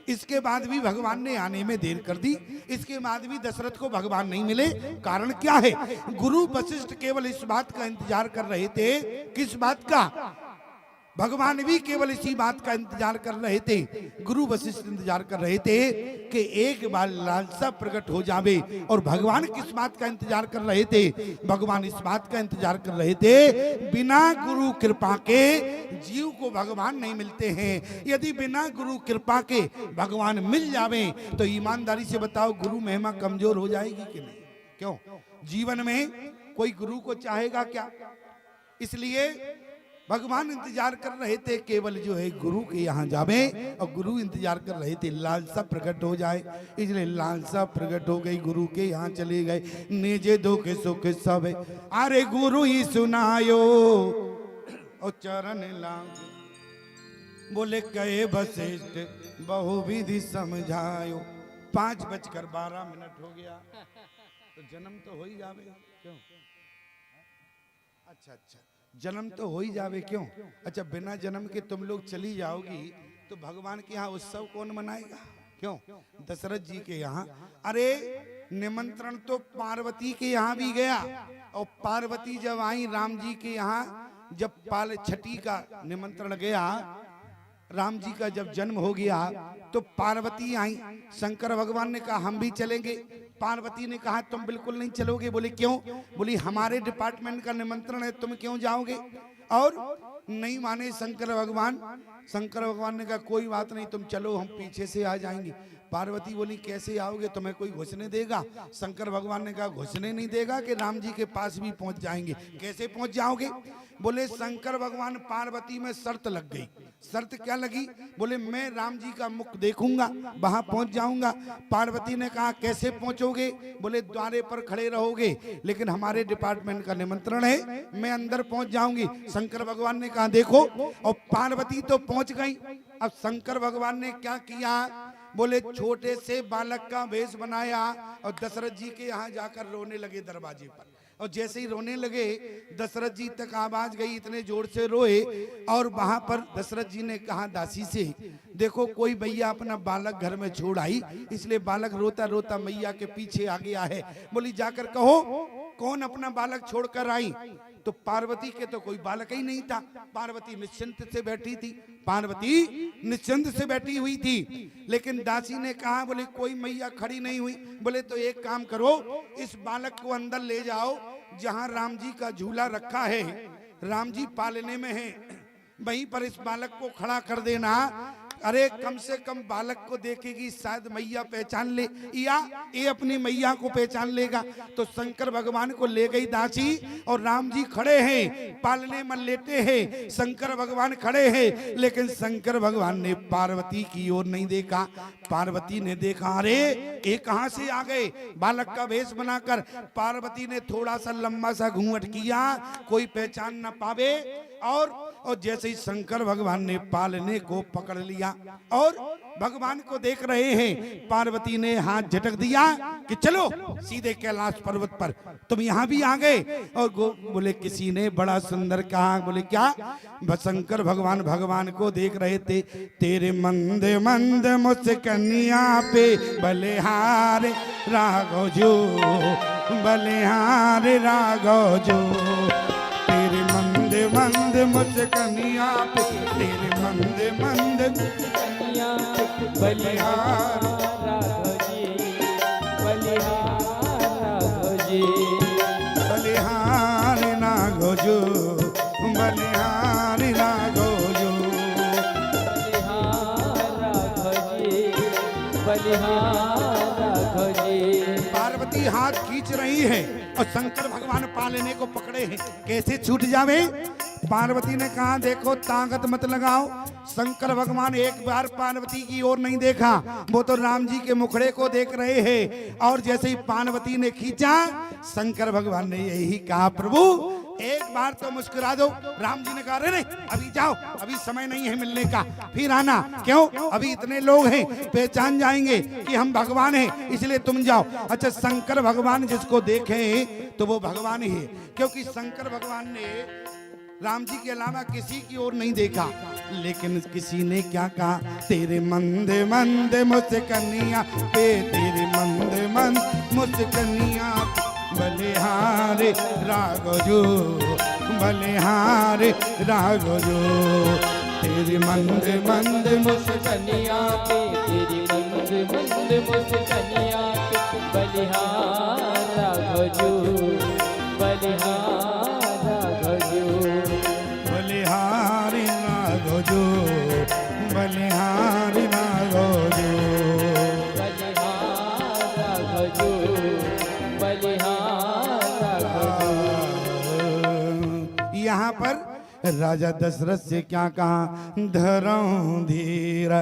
इसके बाद भी भगवान ने आने में देर कर दी, इसके बाद भी दशरथ को भगवान नहीं मिले, कारण क्या है? गुरु वशिष्ठ केवल इस बात का इंतजार कर रहे थे। किस बात का? भगवान भी केवल इसी बात का इंतजार कर रहे थे, गुरु वशिष्ठ इंतजार कर रहे थे कि एक बार लालसा प्रकट हो जावे। और भगवान किस बात का इंतजार कर रहे थे? भगवान इस बात का इंतजार कर रहे थे, बिना गुरु कृपा के जीव को भगवान नहीं मिलते हैं। यदि बिना गुरु कृपा के भगवान मिल जावे तो ईमानदारी से बताओ, गुरु महिमा कमजोर हो जाएगी कि नहीं? क्यों? जीवन में कोई गुरु को चाहेगा क्या? इसलिए भगवान इंतजार कर रहे थे केवल जो है गुरु के यहाँ जावे, और गुरु इंतजार कर रहे थे लालसा प्रकट हो जाए। इसलिए लालसा प्रकट हो गई, गुरु के यहाँ चले गए। निजे दुख सुख सब अरे गुरु ही सुनायो और चरण लाग, बोले कहे वशिष्ठ बहुविधि समझायो। 5:12 हो गया तो जन्म तो हो ही जावे। क्यों? अच्छा, जन्म तो हो ही जावे। क्यों? अच्छा, बिना जन्म के तुम लोग चली जाओगी तो भगवान के यहाँ उत्सव कौन मनाएगा? क्यों? दशरथ जी के यहाँ। अरे निमंत्रण तो पार्वती के यहाँ भी गया, और पार्वती जब आई राम जी के यहाँ, जब पाल छठी का निमंत्रण गया, राम जी का जब जन्म हो गया तो पार्वती आई। शंकर भगवान ने कहा हम भी चलेंगे। पार्वती ने कहा तुम बिल्कुल नहीं चलोगे। बोले क्यों? बोली हमारे डिपार्टमेंट का निमंत्रण है, तुम क्यों जाओगे? और नहीं माने शंकर भगवान। शंकर भगवान ने कहा कोई बात नहीं, तुम चलो, हम पीछे से आ जाएंगे। पार्वती बोली कैसे आओगे, तुम्हें कोई घुसने देगा? शंकर भगवान ने कहा घुसने नहीं देगा कि राम जी के पास भी पहुंच जाएंगे। कैसे पहुंच जाओगे? बोले शंकर भगवान, पार्वती में शर्त लग गई। शर्त क्या लगी? बोले मैं राम जी का मुख देखूंगा, वहां पहुंच जाऊंगा। पार्वती ने कहा कैसे पहुंचोगे? बोले द्वारे पर खड़े रहोगे, लेकिन हमारे डिपार्टमेंट का निमंत्रण है, मैं अंदर पहुंच जाऊंगी। शंकर भगवान ने कहा देखो, और पार्वती तो पहुंच गई। अब शंकर भगवान ने क्या किया? बोले छोटे से बालक का वेश बनाया और दशरथ जी के यहाँ जाकर रोने लगे दरवाजे पर। और जैसे ही रोने लगे, दशरथ जी तक आवाज गई, इतने जोर से रोए। और वहां पर दशरथ जी ने कहा दासी से, देखो कोई मैया अपना बालक घर में छोड़ आई, इसलिए बालक रोता रोता मैया के पीछे आ गया है। बोली जाकर कहो कौन अपना बालक छोड़कर आई। तो पार्वती के तो कोई बालक ही नहीं था। पार्वती निश्चिंत से बैठी थी। पार्वती निश्चिंत से बैठी हुई थी, लेकिन दासी ने कहा, बोले कोई मैया खड़ी नहीं हुई। बोले तो एक काम करो, इस बालक को अंदर ले जाओ, जहां राम जी का झूला रखा है, राम जी पालने में है, वहीं पर इस बालक को खड़ा कर देना। अरे कम से कम बालक को देखेगी, शायद मैया पहचान ले, या ये अपनी मैया को पहचान लेगा। तो शंकर भगवान को ले गई दासी, और राम जी खड़े हैं, पालने में लेटे हैं, शंकर भगवान खड़े हैं। लेकिन शंकर भगवान ने पार्वती की ओर नहीं देखा। पार्वती ने देखा, अरे ये कहां से आ गए बालक का वेश बनाकर। पार्वती ने थोड़ा सा लंबा सा घूंघट किया, कोई पहचान ना पावे। और जैसे ही शंकर भगवान ने पालने को पकड़ लिया और भगवान को देख रहे हैं, पार्वती ने हाथ झटक दिया कि चलो सीधे कैलाश पर्वत पर, तुम यहाँ भी आ गए। और बोले किसी ने बड़ा सुंदर कहा। बोले क्या? शंकर भगवान भगवान को देख रहे थे। तेरे मंद मंद मुस्कनिया पे बलिहार राघव जो, बलिहार राघव जो, तेरे मंद मंद मुस्कनिया पे, तेरे मंद मंद मुस्कनिया पे बलिहार राघव जी, बलिहार राघव जी, बलिहार राघव जो, बलिहार राघव जो, बलिहार राघव जी, बलिहार राघव जी। पार्वती हाथ खींच रही है और शंकर भगवान पालने को पकड़े हैं, कैसे छूट जावे। पार्वती ने कहा देखो ताकत मत लगाओ। शंकर भगवान एक बार पार्वती की ओर नहीं देखा, वो तो राम जी के मुखड़े को देख रहे हैं। और जैसे ही पार्वती ने खींचा, शंकर भगवान ने यही कहा, प्रभु एक बार तो मुस्कुरा दो। राम जी ने कहा अरे अभी जाओ, अभी समय नहीं है मिलने का, फिर आना। क्यों? अभी इतने लोग हैं, पहचान जाएंगे कि हम भगवान हैं, इसलिए तुम जाओ। अच्छा, शंकर भगवान जिसको देखे तो वो भगवान ही है, क्योंकि शंकर भगवान ने राम जी के अलावा किसी की ओर नहीं देखा। लेकिन किसी ने क्या कहा? तेरे मंद मंद मुस्कनिया पे, तेरे मंद मंद मुस्कनिया, बलिहार राघव जो, बलिहार राघव जो, तेरे मंद मंद मुस्कनिया पे, तेरी मंद मंद मुस्कनिया पे, बलिहार राघव जो, बलिहार राघव जो, बलिहार राघव जो, बलिहार राघव जो, बलिहार राघव जो, बलिहार राघव जो। यहाँ पर राजा दशरथ से क्या कहा? धरऊं धीर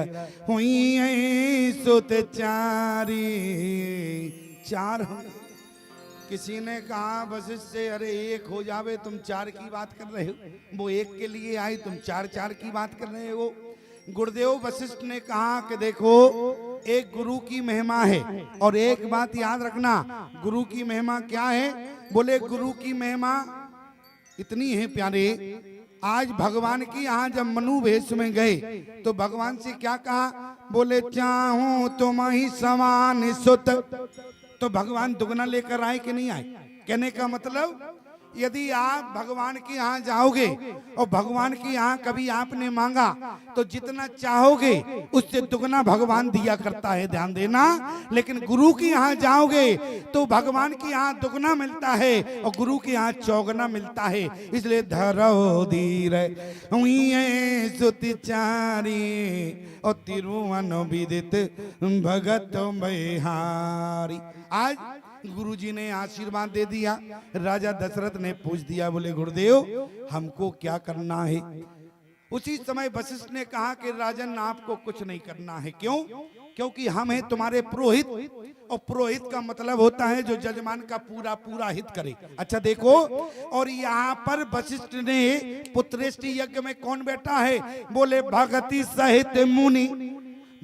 हुई सुत चारी, चार। किसी ने कहा वशिष्ठ से, अरे एक हो जावे, तुम चार की बात कर रहे हो, वो एक के लिए आई, तुम चार चार की बात कर रहे हो। गुरुदेव वशिष्ठ ने कहा कि देखो एक गुरु की महिमा है, और एक बात याद रखना, गुरु की महिमा क्या है? बोले गुरु की महिमा इतनी है प्यारे, आज भगवान की यहाँ जब मनु वेश में गए तो भगवान से क्या कहा, बोले चाहूं तुम ही समान सुत। तो भगवान दुगना लेकर आए कि नहीं आए? कहने का मतलब यदि आप भगवान के यहाँ जाओगे और भगवान के यहाँ कभी आपने मांगा तो जितना चाहोगे उससे दुगना भगवान दिया करता है, ध्यान देना। लेकिन गुरु के यहाँ जाओगे तो भगवान के यहाँ दुगना मिलता है और गुरु के यहाँ चौगना मिलता है। इसलिए धरो धीर सुतिचारी और तिरुवन विदित भगत बिहारी। आज गुरुजी ने आशीर्वाद दे दिया। राजा दशरथ ने पूछ दिया, बोले गुरुदेव हमको क्या करना है? उसी समय वशिष्ठ ने कहा कि राजन आपको कुछ नहीं करना है। क्यों? क्योंकि हम हैं तुम्हारे पुरोहित, और पुरोहित का मतलब होता है जो जजमान का पूरा पूरा हित करे। अच्छा देखो, और यहाँ पर वशिष्ठ ने पुत्रेष्टि यज्ञ में कौन बैठा है? बोले भगति सहित मुनि,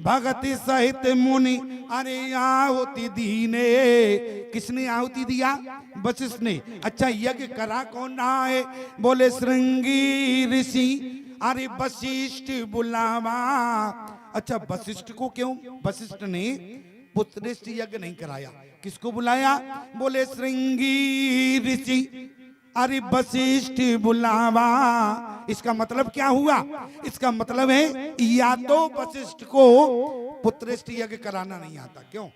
भगति सहित मुनि। अरे आहुति दीने, किसने आहुति दिया? वशिष्ठ ने। अच्छा यज्ञ करा कौन रहा है? बोले श्रृंगी ऋषि। अरे वशिष्ठ बुलावा। अच्छा वशिष्ठ को क्यों? वशिष्ठ ने पुत्रेष्टि यज्ञ नहीं कराया, किसको बुलाया? बोले श्रृंगी ऋषि। अरे वशिष्ठ बुलावा। इसका मतलब क्या हुआ? इसका मतलब है या तो वशिष्ठ को पुत्रेष्टि यज्ञ कराना नहीं आता। क्यों?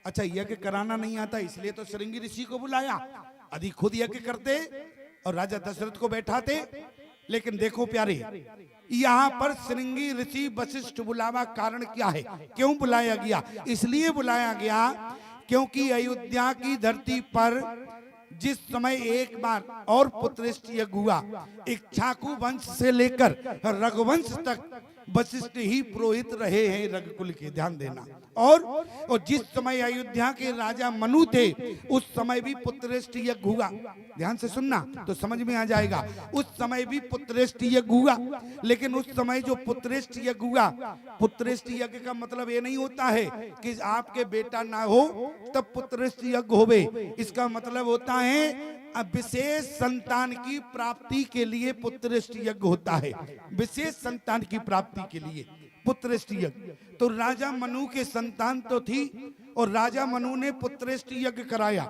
अच्छा यज्ञ कराना नहीं आता इसलिए तो श्रृंगी ऋषि को बुलाया। यदि खुद यज्ञ करते और राजा दशरथ को बैठाते। लेकिन देखो प्यारे, यहाँ पर श्रृंगी ऋषि वशिष्ठ बुलावा, कारण क्या है? क्यों बुलाया गया? इसलिए बुलाया गया क्योंकि अयोध्या की धरती पर जिस समय एक बार और पुत्रेष्टि यज्ञ हुआ, इक्ष्वाकु वंश से लेकर रघुवंश तक वशिष्ठ ही पुरोहित रहे हैं रघुकुल के, ध्यान देना। और जिस समय अयोध्या के राजा मनु थे उस समय भी पुत्रेष्टि यज्ञ हुआ। ध्यान से सुनना तो समझ में आ जाएगा। उस समय भी पुत्रेष्टि यज्ञ हुआ। लेकिन उस समय जो पुत्रेष्टि यज्ञ हुआ, पुत्रेष्टि यज्ञ का मतलब ये नहीं होता है कि आपके बेटा ना हो तब पुत्रेष्टि यज्ञ होवे। इसका मतलब होता है विशेष संतान की प्राप्ति के लिए पुत्रेष्टि यज्ञ होता है। विशेष संतान की प्राप्ति के लिए पुत्रेष्टि यज्ञ। तो राजा मनु के संतान तो थी और राजा मनु ने पुत्रेष्टि यज्ञ कराया।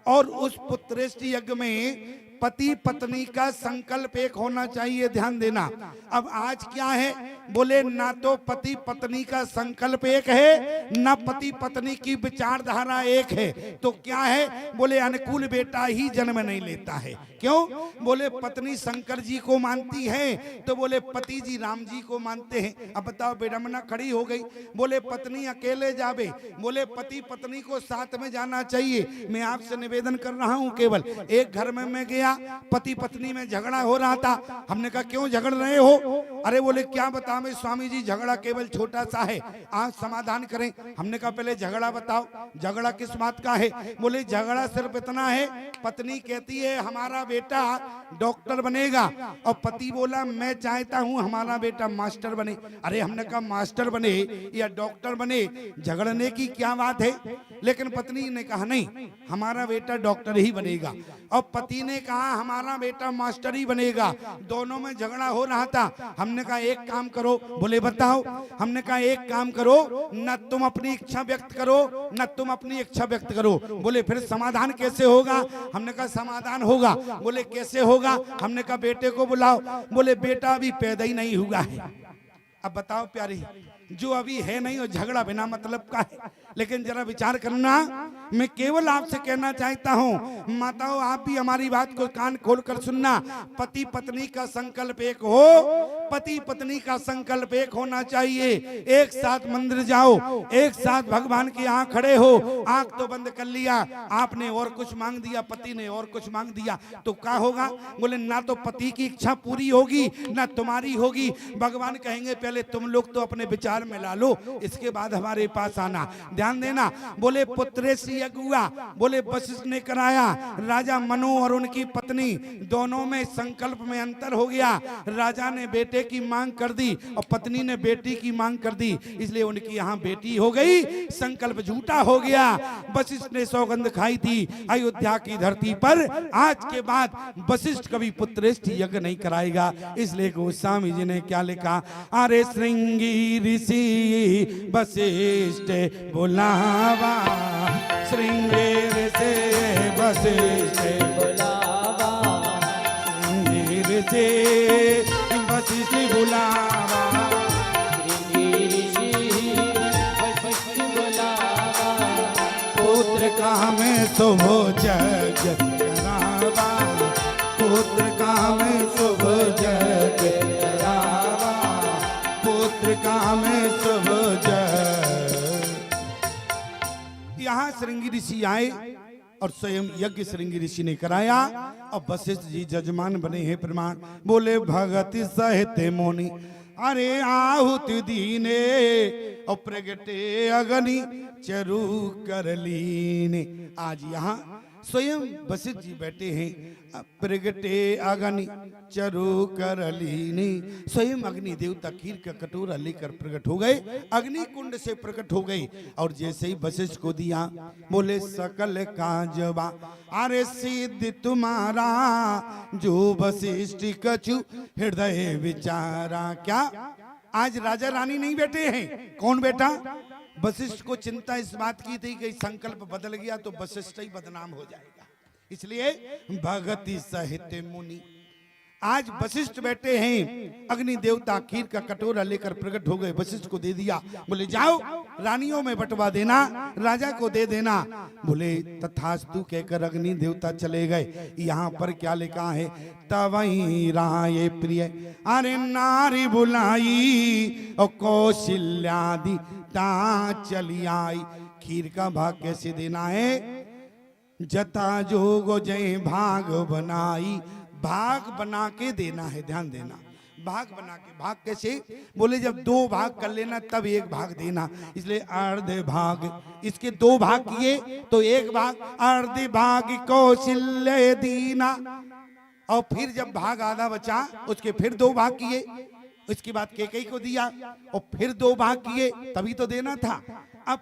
और उस पुत्रेष्टि यज्ञ में पति पत्नी का संकल्प एक होना चाहिए, ध्यान देना। अब आज क्या है? बोले ना तो पति पत्नी का संकल्प एक है, ना पति पत्नी की विचारधारा एक है। तो क्या है? बोले अनुकूल बेटा ही जन्म नहीं लेता है। क्यों? बोले पत्नी शंकर जी को मानती है तो बोले पति जी राम जी को मानते हैं। अब बताओ विडंबना खड़ी हो गई। बोले पत्नी अकेले जावे, बोले पति पत्नी को साथ में जाना चाहिए। मैं आपसे निवेदन कर रहा हूं, केवल एक घर में मैं गया, पति पत्नी में झगड़ा हो रहा था। हमने कहा क्यों झगड़ रहे हो? अरे बोले क्या बताओ स्वामी जी, झगड़ा केवल छोटा सा है, आप समाधान करें। हमने कहा पहले झगड़ा बताओ, झगड़ा किस बात का है? बोले झगड़ा सिर्फ इतना है, पत्नी कहती है हमारा बेटा डॉक्टर बनेगा और पति बोला मैं चाहता हूं हमारा बेटा मास्टर बने। अरे हमने कहा मास्टर बने या डॉक्टर बने, झगड़ने की क्या बात है? लेकिन पत्नी ने कहा नहीं, हमारा बेटा डॉक्टर ही बनेगा, और पति ने कहा हमारा बेटा मास्टर ही बनेगा। दोनों में झगड़ा हो रहा था। हमने कहा एक काम करो। बोले बताओ। हमने कहा एक काम करो, न तुम अपनी इच्छा व्यक्त करो न तुम अपनी इच्छा व्यक्त करो। बोले फिर समाधान कैसे होगा? हमने कहा समाधान होगा। बोले कैसे होगा? हमने कहा बेटे को बुलाओ। बोले बेटा अभी पैदा ही नहीं हुआ है। अब बताओ प्यारी, जो अभी है नहीं और झगड़ा बिना मतलब का है। लेकिन जरा विचार करना, मैं केवल आपसे कहना चाहता हूं, माताओं आप भी हमारी बात को कान खोलकर सुनना। पति पत्नी का संकल्प एक हो, पति पत्नी का संकल्प एक होना चाहिए। एक साथ मंदिर जाओ, एक साथ भगवान के यहाँ खड़े हो, आंख तो बंद कर लिया, आपने और कुछ मांग दिया, पति ने और कुछ मांग दिया, तो क्या होगा? बोले ना तो पति की इच्छा पूरी होगी ना तुम्हारी होगी। भगवान कहेंगे पहले तुम लोग तो अपने विचार में ला लो, इसके बाद हमारे पास आना। ध्यान ध्यान देना। बोले पुत्रे से यज्ञ हुआ, बोले वशिष्ठ ने कराया। राजा मनु और उनकी पत्नी दोनों में संकल्प में अंतर हो गया। राजा ने बेटे की मांग कर दी और पत्नी ने बेटी की मांग कर दी, इसलिए उनकी यहाँ बेटी हो गई, संकल्प झूठा हो गया। वशिष्ठ ने सौगंध खाई थी अयोध्या की धरती पर आज के बाद वशिष्ठ कभी पुत्रेष्ठ यज्ञ नहीं कराएगा। इसलिए गोस्वामी जी ने क्या लिखा, अरे श्रृंगी ऋषि वशिष्ठ बुलावा, श्रृंगी ऋषि वशिष्ठ बुलावा, श्रृंगी ऋषि वशिष्ठ बुलावा, वशिष्ठ बुलावा, पुत्र का में शुभ जग करावा, पुत्र का में शुभ जग करावा, पुत्र का में शुभ जग। यहाँ श्रृंगी ऋषि आए और स्वयं यज्ञ श्रृंगी ऋषि ने कराया और वशिष्ठ जी जजमान बने हैं। प्रमाण बोले भगति सहित मोनि, अरे आहुति दीने और प्रगटे अग्नि चरु कर लीने। आज यहाँ स्वयं वशिष्ठ जी बैठे हैं, प्रगटे अग्नि चरु कर लीने। स्वयं अग्नि देवता खीर का कटोरा लेकर प्रकट हो गए, अग्नि कुंड से प्रकट हो गए और जैसे ही वशिष्ठ को दिया बोले सकल काजवा, अरे सिद्ध तुम्हारा जो वशिष्ठ कछु हृदय विचारा। क्या आज राजा रानी नहीं बैठे हैं, कौन बैठा? वशिष्ठ को चिंता इस बात की थी कि संकल्प बदल गया तो वशिष्ठ ही बदनाम हो जाएगा, इसलिए भगति सहित मुनि। आज वशिष्ठ बैठे हैं, अग्नि देवता खीर का कटोरा लेकर प्रकट हो गए, वशिष्ठ को दे दिया। बोले जाओ रानियों में बंटवा देना, राजा को दे देना। बोले तथास्तु कहकर अग्नि देवता चले गए। यहाँ पर क्या लिखा है, तवहीं राय प्रिय अरे नारी बुलाई और कौशल्यादि ता चली आई। खीर का भाग कैसे देना है, जता जोगो जय भाग बनाई, भाग बना के देना है। ध्यान देना, भाग बना के। भाग कैसे? बोले जब दो भाग कर लेना तब एक भाग देना, इसलिए अर्ध भाग। इसके दो भाग किए तो एक भाग, अर्ध भाग कौशल्य दीना। और फिर जब भाग आधा बचा उसके फिर दो भाग किए, उसके बाद कैकेयी को दिया और फिर दो भाग किए, तभी तो देना था। अब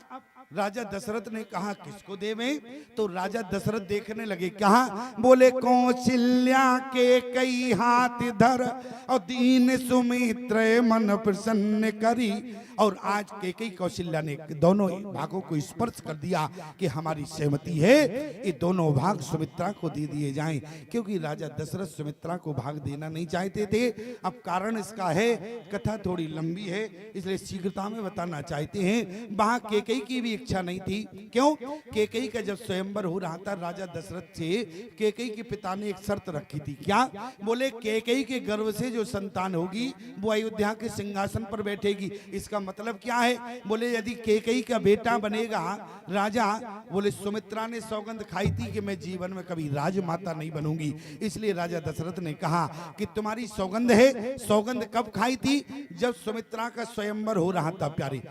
राजा दशरथ ने कहा किसको देवें, तो राजा दशरथ देखने लगे, कहा बोले कौशल्या के कई हाथ धर और दीन सुमित्र मन प्रसन्न करी। और आज कैकेयी कौशल्या ने दोनों भागों को स्पर्श कर दिया कि हमारी सहमति है, ये दोनों भाग सुमित्रा को दे दिए जाएं, क्योंकि राजा दशरथ सुमित्रा को भाग देना नहीं चाहते थे। अब कारण इसका है, कथा थोड़ी लंबी है इसलिए शीघ्रता में बताना चाहते हैं। वहां कैकेयी की भी इच्छा नहीं थी। क्यों? कैकेयी का जब स्वयंवर हो रहा था राजा दशरथ से, कैकेयी के पिता ने एक शर्त रखी थी। क्या? बोले कैकेयी के गर्भ से जो संतान होगी वो अयोध्या के सिंहासन पर बैठेगी। इसका मतलब क्या है? बोले यदि कैकेयी का बेटा बनेगा राजा, बोले सुमित्रा ने सौगंध खाई थी कि मैं जीवन में कभी राजमाता नहीं बनूंगी, इसलिए राजा दशरथ ने कहा कि तुम्हारी सौगंध है। सौगंध कब खाई थी? जब सुमित्रा का स्वयंवर हो रहा था प्यारी।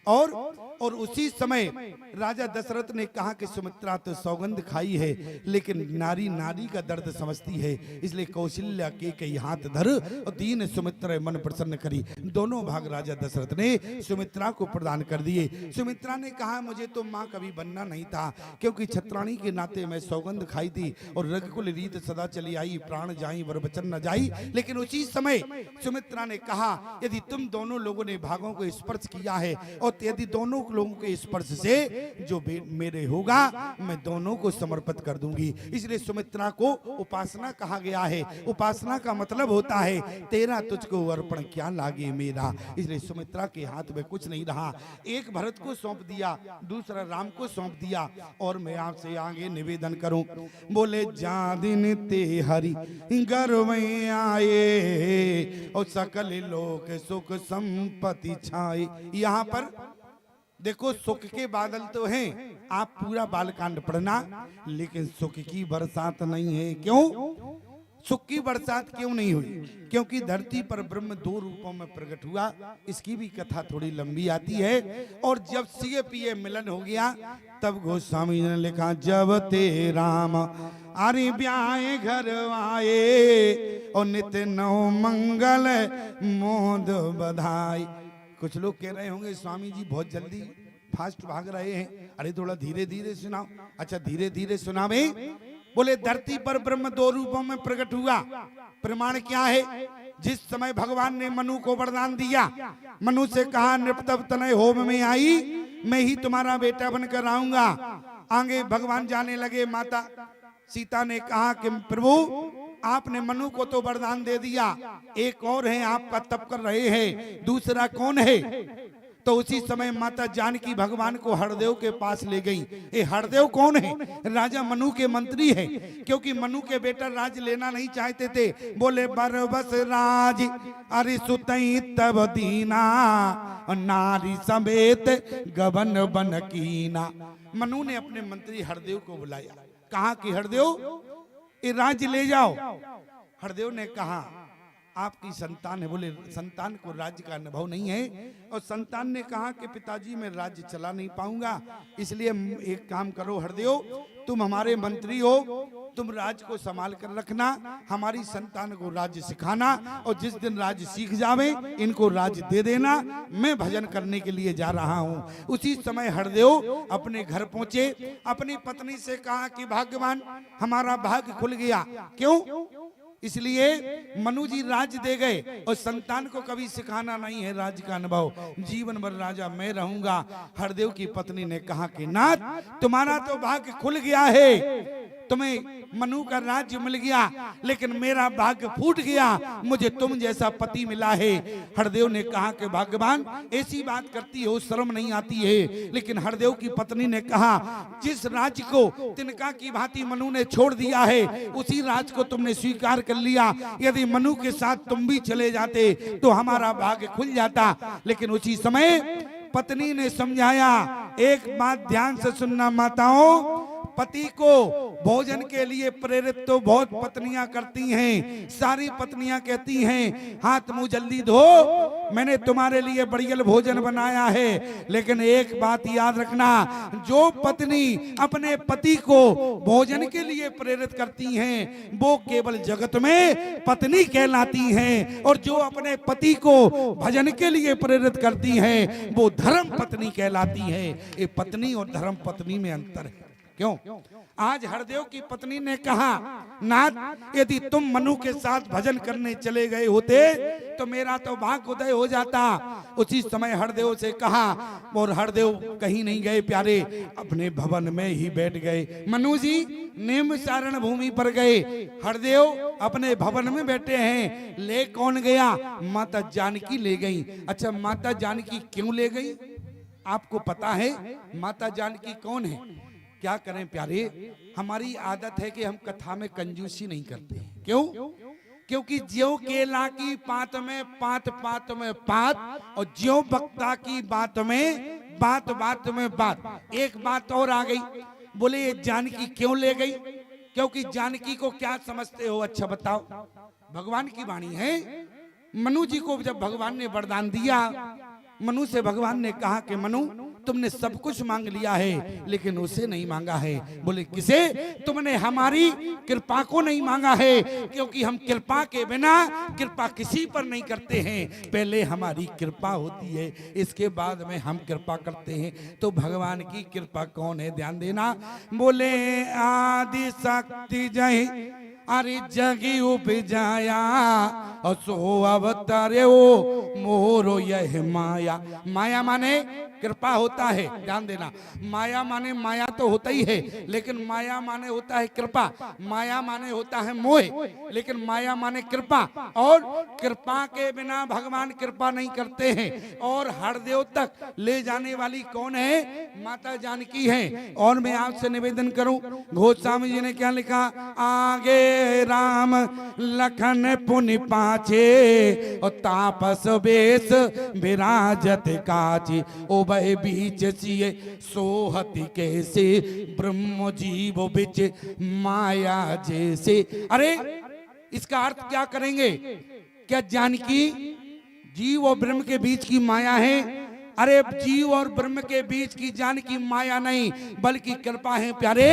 और उसी समय राजा दशरथ ने कहा कि सुमित्रा तो सौगंध खाई है लेकिन नारी नारी का दर्द समझती है, इसलिए कौशल्या के कई हाथ धर और दीन सुमित्रा मन प्रसन्न करी। दोनों भाग राजा दशरथ ने सुमित्रा को प्रदान कर दिए। सुमित्रा ने कहा मुझे तो माँ कभी बनना नहीं था, क्योंकि छत्राणी के नाते मैं सौगंध खाई थी और रघुकुल रीत सदा चली आई, प्राण जाई वर वचन न जाई। लेकिन उसी समय सुमित्रा ने कहा यदि तुम दोनों लोगों ने भागों को स्पर्श किया है और यदि दोनों लोगों के स्पर्श से जो मेरे होगा मैं दोनों को समर्पित कर दूंगी। इसलिए सुमित्रा को उपासना कहा गया है। उपासना का मतलब होता है तेरा तुझको अर्पण क्या लागे मेरा। इसलिए सुमित्रा के हाथ में कुछ नहीं रहा। एक भरत को सौंप दिया, दूसरा राम को सौंप दिया। और मैं आपसे आगे निवेदन करूं, बोले जा दिन ते हरि गर्व में आए और सकल लोक सुख संपत्ति छाए। यहाँ पर देखो सुख के बादल तो हैं, आप पूरा बालकांड पढ़ना, लेकिन सुख की बरसात नहीं है। क्यों? सुख की बरसात क्यों नहीं हुई? क्योंकि धरती पर ब्रह्म दो रूपों में प्रकट हुआ। इसकी भी कथा थोड़ी लंबी आती है। और जब सीए पिए मिलन हो गया तब गोस्वामी जी ने लिखा, जब ते राम अरे ब्याह घर आए और नित्य नौ मंगल मोद बधाई। कुछ लोग कह रहे होंगे स्वामी जी बहुत जल्दी फास्ट भाग रहे हैं, अरे थोड़ा धीरे धीरे सुनाओ। अच्छा धीरे धीरे सुनावे। बोले धरती पर ब्रह्म दो रूपों में प्रकट हुआ। प्रमाण क्या है? जिस समय भगवान ने मनु को वरदान दिया, मनु से कहा नृपतव तनय होम में आई, मैं ही तुम्हारा बेटा बनकर आऊंगा। आगे भगवान जाने लगे। माता सीता ने कहा कि प्रभु आपने मनु को तो वरदान दे दिया, एक और है आपका तप कर रहे हैं, दूसरा कौन है? तो उसी समय माता जानकी भगवान को हरदेव के पास ले गई। ये हरदेव कौन है? राजा मनु के मंत्री है, क्योंकि मनु के बेटा राज लेना नहीं चाहते थे। बोले बरबस राज अरे सुतई तब दीना, नारी समेत गबन बन कीना। मनु ने अपने मंत्री हरदेव को बुलाया, कहा कि हरदेव ये राज ले जाओ। हरदेव ने कहा आपकी संतान है। बोले संतान को राज्य का अनुभव नहीं है। और संतान ने कहा कि पिताजी मैं राज्य चला नहीं पाऊंगा, इसलिए एक काम करो हरदेव, तुम हमारे मंत्री हो, तुम राज्य को संभाल कर रखना, हमारी संतान को राज्य सिखाना, और जिस दिन राज्य सीख जावे इनको राज्य दे देना, मैं भजन करने के लिए जा रहा हूँ। उसी समय हरदेव अपने घर पहुंचे। अपनी पत्नी से कहा कि भाग्यवान हमारा भाग्य खुल गया। क्यों? इसलिए मनु जी राज्य दे गए और संतान को कभी सिखाना नहीं है राज्य का अनुभव, जीवन भर राजा मैं रहूंगा। हरदेव की पत्नी ने कहा कि नाथ तुम्हारा तो भाग्य खुल गया है, तुम्हें मनु का राज्य मिल गया, लेकिन मेरा भाग्य फूट गया, मुझे तुम जैसा पति मिला है। हरदेव ने कहा कि भाग्यवान ऐसी बात करती हो, शर्म नहीं आती है? लेकिन हरदेव की पत्नी ने कहा जिस राज्य को तिनका की भांति मनु ने छोड़ दिया है, उसी राज्य को तुमने स्वीकार कर लिया। यदि मनु के साथ तुम भी चले जाते तो हमारा भाग्य खुल जाता। लेकिन उसी समय पत्नी ने समझाया। एक बात ध्यान से सुनना माताओं, पति को भोजन के लिए प्रेरित तो बहुत पत्नियां करती हैं। सारी पत्नियां कहती हैं हाथ मुंह जल्दी धो, मैंने तुम्हारे लिए बढ़िया भोजन बनाया है। लेकिन एक बात याद रखना, जो पत्नी अपने पति को भोजन के लिए प्रेरित करती हैं वो केवल जगत में पत्नी कहलाती हैं, और जो अपने पति को भजन के लिए प्रेरित करती हैं वो धर्म पत्नी कहलाती है। ये पत्नी और धर्म पत्नी में अंतर है। क्यों? आज हरदेव की पत्नी ने कहा नाथ यदि तुम मनु के साथ भजन करने चले गए होते तो मेरा तो भाग्य उदय हो जाता। उसी समय हरदेव से कहा, और हरदेव कहीं नहीं गए प्यारे, अपने भवन में ही बैठ गए। मनु जी निम सारण भूमि पर गए, हरदेव अपने भवन में बैठे हैं। ले कौन गया? माता जानकी ले गई। अच्छा माता जानकी क्यों ले गई आपको पता है? माता जानकी कौन है? क्या करें प्यारे, हमारी आदत है कि हम कथा में कंजूसी नहीं करते। क्यों? क्योंकि ज्यों केला की पात में पात पात में पात, और ज्यों वक्ता की बात में बात बात में बात। एक बात और आ गई। बोले ये जानकी क्यों ले गई? क्योंकि जानकी को क्या समझते हो? अच्छा बताओ। भगवान की वाणी है। मनु जी को जब भगवान ने वरदान दिया, मनु से भगवान ने कहा कि मनु तुमने सब कुछ मांग लिया है लेकिन उसे नहीं मांगा है। बोले किसे? तुमने हमारी कृपा को नहीं मांगा है, क्योंकि हम कृपा के बिना कृपा किसी पर नहीं करते हैं। पहले हमारी कृपा होती है, इसके बाद में हम कृपा करते हैं। तो भगवान की कृपा कौन है? ध्यान देना। बोले आदि शक्ति जय अरे जगी उपजाया, और सो अवतारे ओ मोरो यह माया। माया माने कृपा होता है, ध्यान देना। माया माने माया तो होता ही है, लेकिन माया माने होता है कृपा। माया माने होता है मोह, लेकिन माया माने कृपा। और कृपा के बिना भगवान कृपा नहीं करते हैं। और हरदेव तक ले जाने वाली कौन है? माता जानकी है। और मैं आपसे निवेदन करूं, गोस्वामी जी ने क्या लिखा? आगे राम लखन पुनि पाछे, और तापस बेस विराजत काची। ओ वह बीच सिए सोहति कैसे, ब्रह्म जीव बिच माया जैसे। अरे इसका अर्थ क्या करेंगे? क्या जानकी जीव और ब्रह्म के बीच की माया है? अरे जीव और ब्रह्म के बीच की जानकी माया नहीं, बल्कि कृपा है प्यारे।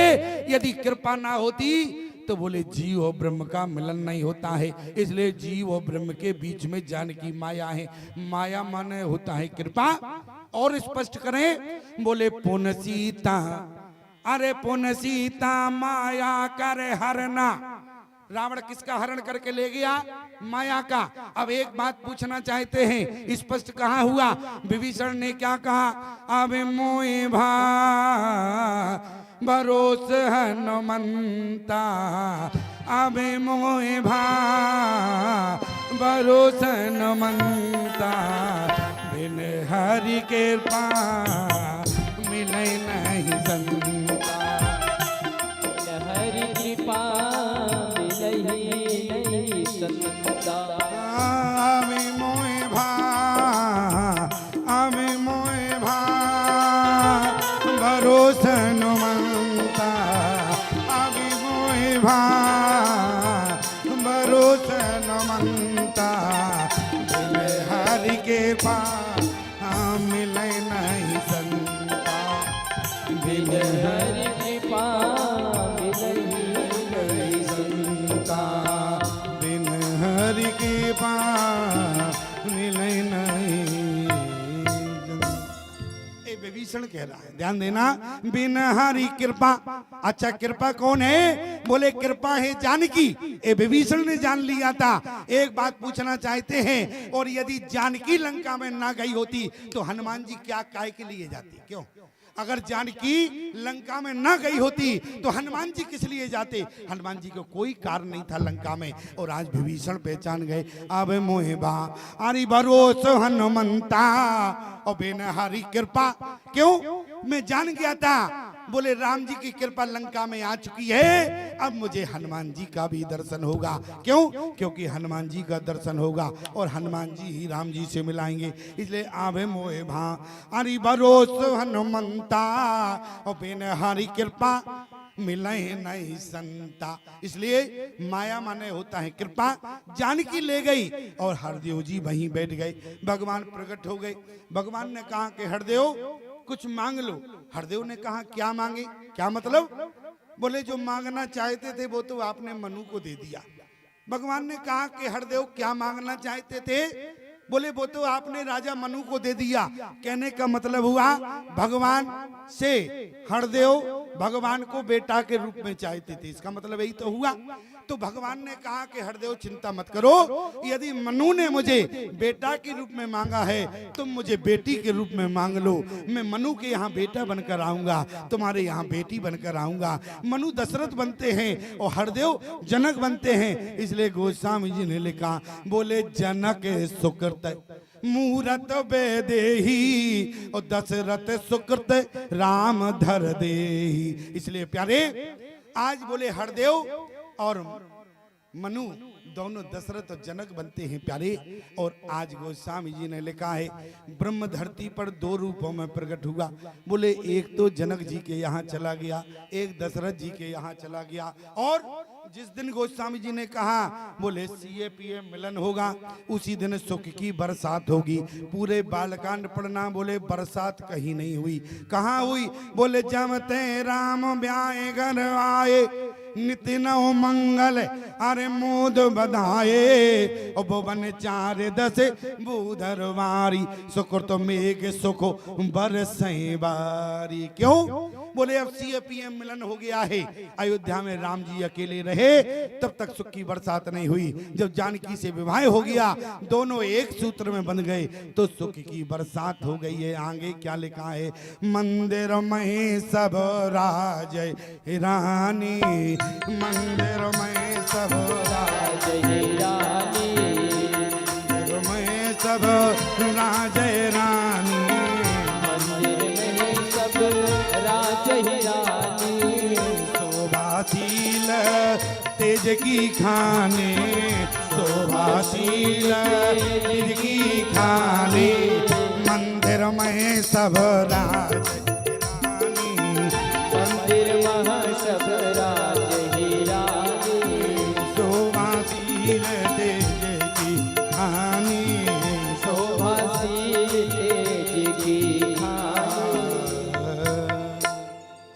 यदि कृपा ना होती तो बोले जीव और ब्रह्म का मिलन नहीं होता है। इसलिए जीव और ब्रह्म के बीच में जानकी माया है। माया माने होता है कृपा। और स्पष्ट करें, बोले पुन सीता, अरे पुन सीता माया कर हरना। रावण किसका हरण करके ले गया? माया का। अब एक बात पूछना चाहते हैं, स्पष्ट कहा हुआ? विभीषण ने क्या कहा? अब मोए भा भरोस हनुमंता, अब मोए भा भरोस हनुमंता, बिन हरि के पास मिले नहीं संता। हरि कृपा मिलहि नहीं संता। आवे मोए भा, आवे मोए भा भरोस हनुमंता, आवे मोए भा भरोस हनुमंता, बिन हरि के पास मिले नहीं संता, बिन हरि कृपा मिलहि नहीं संता, बिन हरि के पास मिले नहीं संता। ए विभीषण कह रहा है, ध्यान देना, बिन हरि कृपा। अच्छा कृपा कौन है? बोले कृपा है जानकी। ए विभीषण ने जान लिया था। एक बात पूछना चाहते हैं, और यदि जानकी लंका में ना गई होती तो हनुमान जी क्या काय के लिए जाती? क्यों? अगर जानकी लंका में ना गई होती तो हनुमान जी किस लिए जाते? हनुमान जी को कोई कारण नहीं था लंका में। और आज विभीषण पहचान गए, अब मोहे बा हरि भरोस हनुमंता, और बिन हरि कृपा। क्यों? मैं जान गया था, बोले राम जी की कृपा लंका में आ चुकी है, अब मुझे हनुमान जी का भी दर्शन होगा। क्यों? क्योंकि हनुमान जी का दर्शन होगा और हनुमान जी ही राम जी से मिलाएंगे। इसलिए आवे मोहे भा हरि भरोस हनुमंता, और बिन हरि कृपा मिले नहीं संता। इसलिए माया माने होता है कृपा। जानकी ले गई और हरदेव जी वहीं बैठ गए। भगवान प्रकट हो गए। भगवान ने कहा कि हरदेव कुछ मांग लो। हरदेव ने कहा क्या मांगे? क्या मतलब? बोले जो मांगना चाहते थे वो तो आपने मनु को दे दिया। भगवान ने कहा कि हरदेव क्या मांगना चाहते थे? बोले वो तो आपने राजा मनु को दे दिया। कहने का मतलब हुआ भगवान से हरदेव भगवान को बेटा के रूप में चाहते थे। इसका मतलब यही तो हुआ। तो भगवान ने कहा कि हरदेव चिंता मत करो, यदि मनु ने मुझे बेटा के रूप में मांगा है तुम मुझे बेटी के रूप में मांग लो। मैं मनु के यहाँ बेटा बनकर आऊंगा, तुम्हारे यहाँ बेटी बनकर आऊंगा। मनु दशरथ बनते हैं और हरदेव जनक बनते हैं। इसलिए गोस्वामी जी ने लिखा, बोले जनक सुकृत मूरत बेदेही और दशरथ सुकृत राम धर देही। इसलिए प्यारे आज बोले हरदेव और मनु दोनों दशरथ और जनक बनते हैं प्यारे। और आज गोस्वामी जी ने लिखा है ब्रह्म धरती पर दो रूपों में प्रकट हुआ। बोले एक तो जनक जी के यहाँ चला गया, एक दशरथ जी के यहाँ चला गया। और जिस दिन गोस्वामी जी ने कहा बोले CA-PA मिलन होगा, उसी दिन सुख की बरसात होगी। पूरे बालकांड पढ़ना, बोले बरसात कहीं नहीं हुई। कहाँ हुई? बोले जमते राम ब्याह घर आए, नित्य नव मंगल अरे मोद बधाए। और भुवन 4-10 बूधरवारी, सुकृत मेघ सुख बरसें बारी। क्यों? बोले अब CA-PA मिलन हो गया है। अयोध्या में राम जी अकेले रहे तब तक सुख की बरसात नहीं हुई। जब जानकी से विवाह हो गया, दोनों एक सूत्र में बन गए तो सुख की बरसात हो गई है। आगे क्या लिखा है? मंदिर में सब राज रानी, मंदिर में सब राज रानी, मंदिर में सब राज रानी, मंदिर में सब राज रानी। शोभाशील तेज की खाने, शोभाशील तेज की खाने, मंदिर में सब राज रानी, मंदिर महा सब राज रानी। शोभाशील शील तेज की खानी शोभाशील तेज की खानी।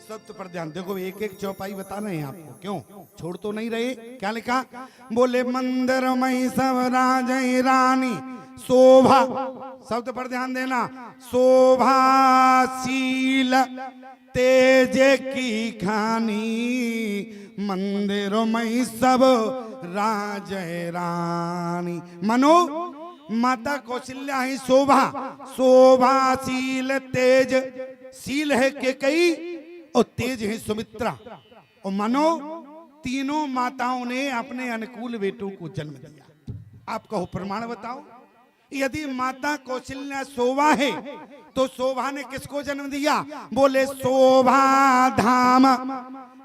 शब्द पर ध्यान देखो, एक एक चौपाई बता रहे हैं आपको, क्यों छोड़ तो नहीं रहे। क्या लिखा? बोले मंदिर में सब राजय रानी शोभा, शब्द पर ध्यान देना, शोभाशील तेज की खानी मंदिरों में सब राजय रानी। मनो माता कौशल्या ही शोभा, शोभाशील तेज, शील है केकई और तेज है सुमित्रा। और मानो तीनों माताओं ने अपने अनुकूल बेटों को जन्म दिया। आप कहो प्रमाण बताओ। यदि माता कौशल्या शोभा है तो शोभा ने किसको जन्म दिया? बोले शोभा धाम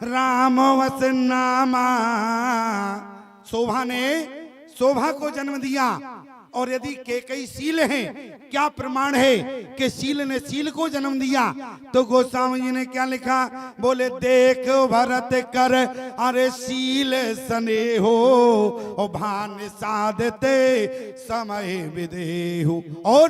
राम वस नामा, शोभा ने शोभा को जन्म दिया। और यदि केकई शील है, क्या प्रमाण है कि शील ने शील को जन्म दिया? तो गोस्वामी जी ने क्या लिखा? बोले देख भरत कर अरे शील सने हो और भान साधते समय विदेहु। और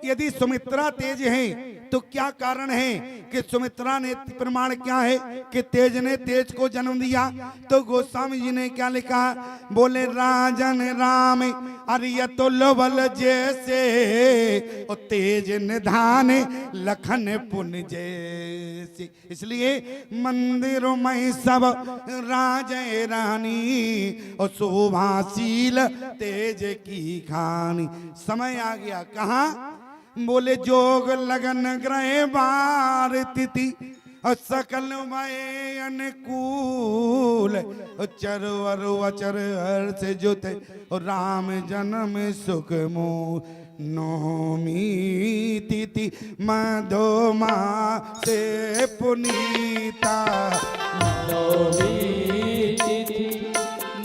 यदि सुमित्रा तेज है तो क्या कारण है कि सुमित्रा ने, प्रमाण क्या है कि तेज ने तेज को जन्म दिया? तो गोस्वामी जी ने क्या लिखा? बोले राजन राम अरियतुल बल जैसे और तेज निधान लखन पुन जैसे। इसलिए मंदिरों में सब राजय रानी और शोभाशील तेज की खानी। समय आ गया कहाँ? बोले जोग लगन ग्रह बार तिथि और सकल मय अनुकूल चरवर वचर हर्ष जुत और राम जन्म सुख मोह नौमी तिथि मधुमा से पुनीता। नौमी तिथि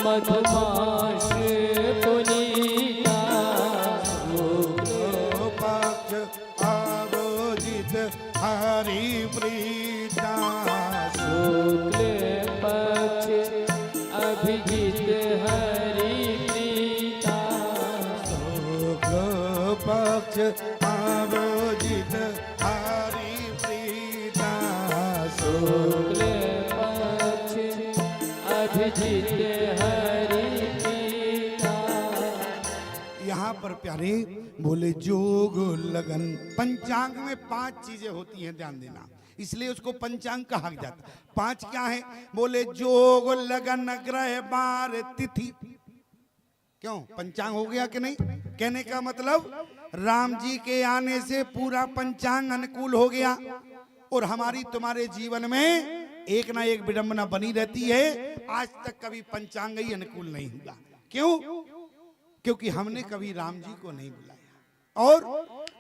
मधुमास पुनीता हरि प्रीता। शुक्ल पक्ष अभिजित हरि प्रीता। शुक्ल पक्ष अभिजित हरि प्रीता। शुक्ल पक्ष अभिजित हरि प्रीता। यहाँ पर प्यारे बोले जोग लगन, पंचांग में 5 चीजें होती हैं, ध्यान देना, इसलिए उसको पंचांग कहा जाता है। 5 क्या है? बोले जोग लगन ग्रह बार तिथि। क्यों पंचांग हो गया कि नहीं? कहने का मतलब राम जी के आने से पूरा पंचांग अनुकूल हो गया। और हमारी तुम्हारे जीवन में एक ना एक विडंबना बनी रहती है, आज तक कभी पंचांग ही अनुकूल नहीं हुआ। क्यों? क्योंकि हमने कभी राम जी को नहीं बुलाया। और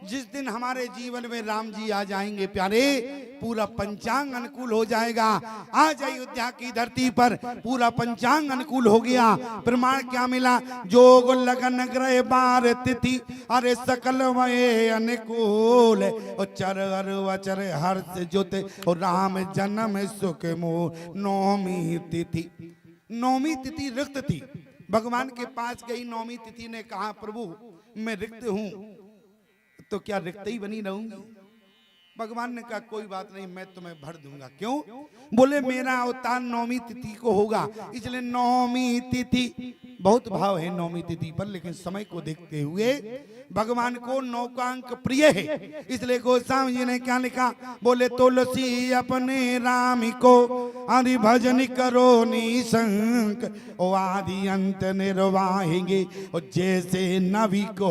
जिस दिन हमारे जीवन में राम जी आ जाएंगे प्यारे, पूरा पंचांग अनुकूल हो जाएगा। आज अयोध्या की धरती पर पूरा पंचांग अनुकूल हो गया। प्रमाण क्या मिला? जोग लगन ग्रह बार तिथि अरे सकल वये अनुकूल और चर अर वचर हर्ष जुत और राम जन्म सुख मोह नौमी तिथि। नौमी तिथि रिक्त थी, भगवान के पास गई नौमी तिथि ने कहा प्रभु मैं रिक्त हूं, तो क्या रिक्त ही बनी रहूंगी? भगवान ने कहा कोई बात नहीं, मैं तुम्हें भर दूंगा। क्यों? बोले मेरा अवतार नौमी तिथि को होगा, इसलिए नौमी तिथि, बहुत भाव है नौमी तिथि पर, लेकिन समय को देखते हुए भगवान को 9 का अंक प्रिय है। इसलिए गोस्वामी जी ने क्या लिखा? बोले तुलसी अपने राम को हरि भजन करो निशंक ओ आदि अंत निर्वाहेंगे और जैसे नवी को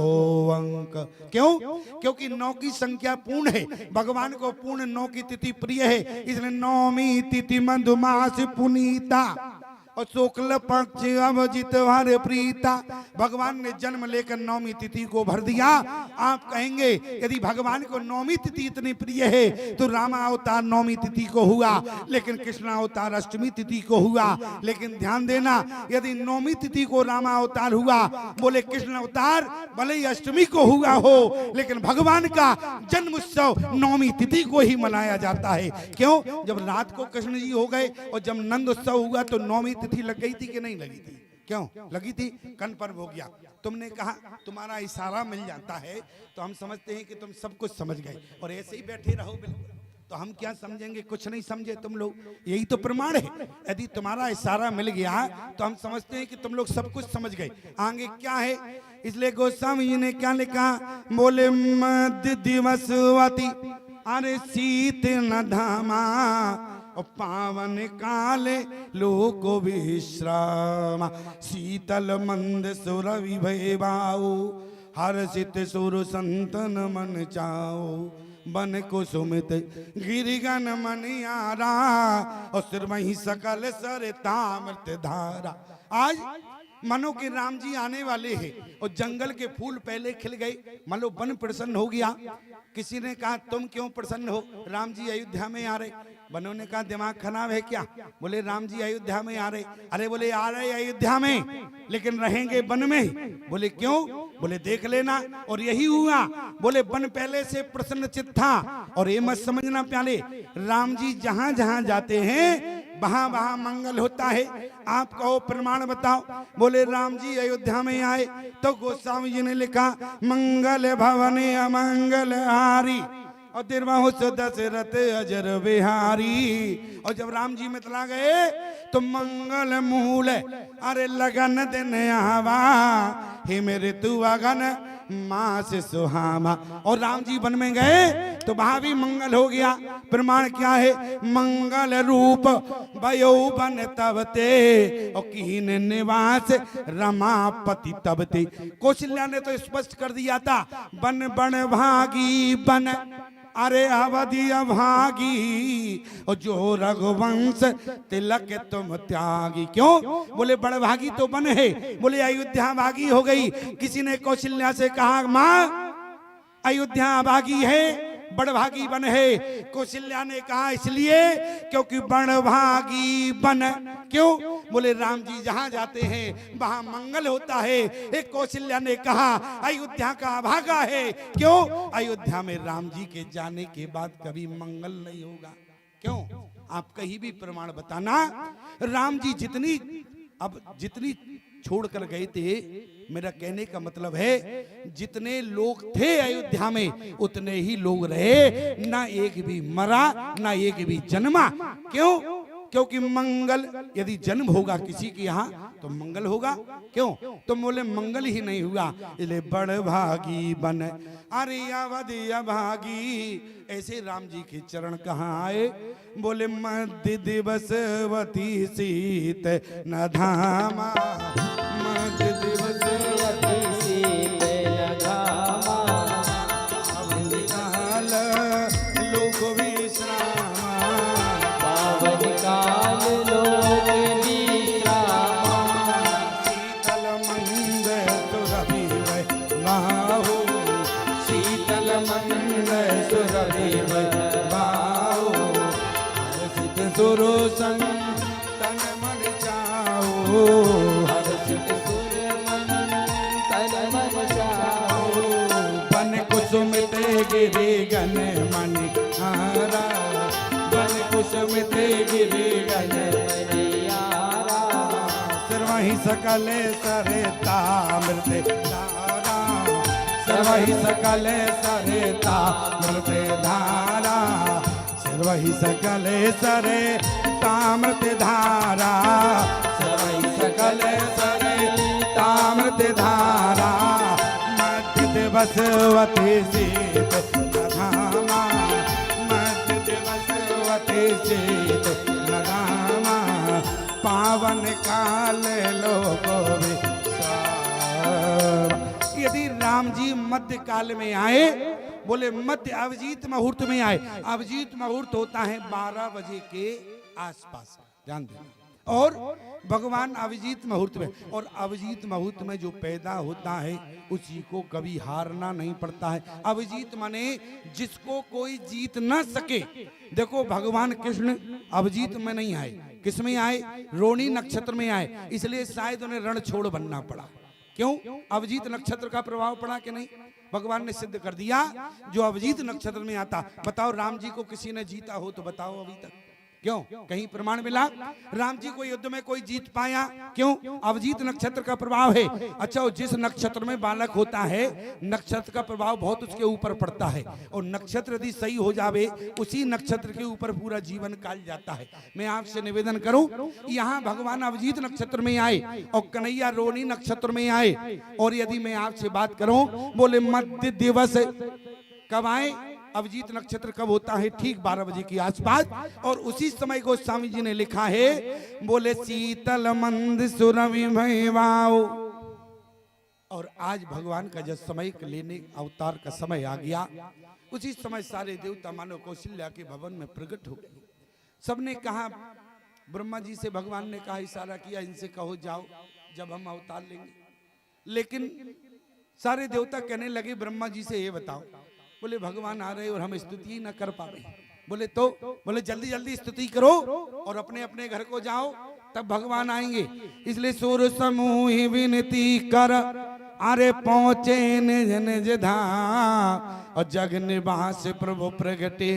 अंक। क्यों? क्योंकि 9 की संख्या पूर्ण है, भगवान को पूर्ण 9 की तिथि प्रिय है, इसलिए नौमी तिथि मधुमास पुनीता और शुक्ल पक्ष अवजित हर प्रीता। भगवान ने जन्म लेकर नौमी तिथि को भर दिया। आप कहेंगे यदि भगवान को नौमी तिथि इतनी प्रिय है तो रामा अवतार नौमी तिथि को हुआ, लेकिन कृष्ण अवतार अष्टमी तिथि को हुआ। लेकिन ध्यान देना, यदि नौमी तिथि को रामा अवतार हुआ, बोले कृष्ण अवतार भले ही अष्टमी को हुआ हो, लेकिन भगवान का जन्म उत्सव नौमी तिथि को ही मनाया जाता है। क्यों? जब रात को कृष्ण जी हो गए और जब नंद उत्सव हुआ तो नौमी तिथि लग गई थी कि नहीं लगी थी? क्यों लगी थी? कन्फर्म हो गया। तुमने कहा तुम्हारा इशारा मिल जाता है तो हम समझते हैं कि तुम सब कुछ समझ गए, और ऐसे ही बैठे रहो बिल्कुल, तो हम क्या समझेंगे? कुछ नहीं समझे तुम लोग। यही तो प्रमाण है, यदि तुम्हारा इशारा मिल गया तो हम समझते हैं कि तुम लोग सब कुछ समझ गए। आगे क्या है? इसलिए गोस्वामी जी ने क्या लिखा? बोले मध्य दिवसवती अरे शीत न धामा, और पावन काले लोको विश्राम, शीतल मंद सुर विभवाओ, हर्षित सुर संतन मन चाओ, बन कुसुमित गिरिगन मनियारा, और सिर वही सकल सरता मृत धारा। आज मानो कि राम जी आने वाले हैं और जंगल के फूल पहले खिल गए, मानो वन प्रसन्न हो गया। किसी ने कहा तुम क्यों प्रसन्न हो? राम जी अयोध्या में आ रहे। वनों ने कहा दिमाग खराब है क्या? बोले राम जी अयोध्या में आ रहे। अरे बोले आ रहे अयोध्या में, लेकिन रहेंगे वन में। बोले क्यों? बोले देख लेना। और यही हुआ। बोले वन पहले से प्रसन्न चित्त था। और ये मत समझना प्याले, राम जी जहां जहां जाते हैं वहां वहां मंगल होता है। आप कहो प्रमाण बताओ। बोले राम जी अयोध्या में आए तो गोस्वामी जी ने लिखा मंगल भवने अमंगल हारी, और तिरबाहु दशरथ अजर बिहारी। और जब राम जी मिथिला गए तो मंगल मूल अरे लगन दिन आवा, हे मेरे तू अगन माँ से सुहामा। और राम जी वन में गए तो वहां भी मंगल हो गया। प्रमाण क्या है? मंगल रूप भयो बन तबते, और कीन निवास रमापति तबते। कौशल्या ने तो स्पष्ट कर दिया था, बन बन भागी बन अरे अवधि अभागी, और जो रघुवंश तिलक तुम त्यागी। क्यों? बोले बड़भागी तो बन है। बोले अयोध्या भागी हो गई। किसी ने कौशल्या से कहा माँ अयोध्या भागी है, बड़भागी बन है। कौशल्या ने कहा इसलिए क्योंकि बड़भागी बन। क्यों? बोले राम जी जहां जाते हैं वहां मंगल होता है। एक कौशल्या ने कहा अयोध्या का अभागा है। क्यों? अयोध्या में राम जी के जाने के बाद कभी मंगल नहीं होगा। क्यों? आप कहीं भी प्रमाण बताना। राम जी जितनी छोड़कर गए थे, मेरा कहने का मतलब है जितने लोग थे अयोध्या में उतने ही लोग रहे, ना एक भी मरा ना एक भी जन्मा। क्यों? क्योंकि मंगल, यदि जन्म होगा किसी के यहाँ तो मंगल होगा। क्यों? तो बोले मंगल ही नहीं हुआ, इसलिए बड़ भागी बन अरे अवधि अभागी। ऐसे राम जी के चरण कहाँ आए? बोले मध्य दिवसवती शीत न धामा, मध्य दिवसवती शीत न धामा, पावन काल लोक विश्रामा, पावन काल लोक विश्रामा, शीतल मंद सुरभि बाहु, शीतल मंद सुरभि बाहु, हर्षित सुरो संतन मन चाओ, हर्षित सुर मन तन मन चाओ, बन कुसुमित गिरि गन मणि हारा, बन कुसुमित गिरि गन मनियारा, सर्वहि सकल सरिता मृत धारा, सर्वहि सकल सरिता मृत धारा, सर्वहि सकल सरिता मृत धारा, सर्वहि सकल सरिता मृत धारा, मध्य दिवसवती शीत न धामा, मध्य दिवसवती शीत न धामा, पावन काल लोको विश्राम। यदि राम जी मध्य काल में आए, बोले मध्य अभिजीत मुहूर्त में आए। अभिजीत मुहूर्त होता है 12 बजे के आसपास, ध्यान देना। और भगवान अभिजीत मुहूर्त में, और अभिजीत मुहूर्त में जो पैदा होता है उसी को कभी हारना नहीं पड़ता है। अभिजीत माने जिसको कोई जीत न सके। देखो भगवान कृष्ण अभिजीत में नहीं आए, किस में आए? रोहिणी नक्षत्र में आए, इसलिए शायद उन्हें रण छोड़ बनना पड़ा। क्यों? अभिजीत नक्षत्र का प्रभाव पड़ा कि नहीं? भगवान ने सिद्ध कर दिया जो अभिजीत नक्षत्र में आता। बताओ राम जी को किसी ने जीता हो तो बताओ अभी तक? क्यों? कहीं प्रमाण मिला? राम जी को युद्ध में कोई जीत पाया? क्यों? अवजीत नक्षत्र का प्रभाव है। अच्छा, जिस नक्षत्र में बालक होता है, नक्षत्र का प्रभाव बहुत उसके ऊपर पड़ता है, और नक्षत्र यदि सही हो जावे, उसी नक्षत्र के ऊपर पूरा जीवन काल जाता है। मैं आपसे निवेदन करूं, यहाँ भगवान अवजीत नक्षत्र में आए और कन्हैया रोहिणी नक्षत्र में आए, और यदि मैं आपसे बात करूं, बोले मध्य दिवस कब आए? अवजीत नक्षत्र कब होता है? ठीक 12 बजे के आसपास। और उसी समय गोस्वामी जी ने लिखा है, बोले शीतल मंद सुरभि भैवाओ। और आज भगवान का जब समय लेने अवतार का समय आ गया, उसी समय सारे देवता मानो कौशल्या के भवन में प्रकट हो गए। सबने कहा, ब्रह्मा जी से भगवान ने कहा, इशारा किया, इनसे कहो जाओ जब हम अवतार लेंगे। लेकिन सारे देवता कहने लगे ब्रह्मा जी से, ये बताओ, बोले भगवान आ रहे और हम स्तुति न कर पा रहे। बोले तो? बोले जल्दी जल्दी स्तुति करो और अपने अपने घर को जाओ, तब भगवान आएंगे। इसलिए सुर समूह विनती कर, अरे पहुंचे निज निज धाम, और जग निवास प्रभु प्रगटे,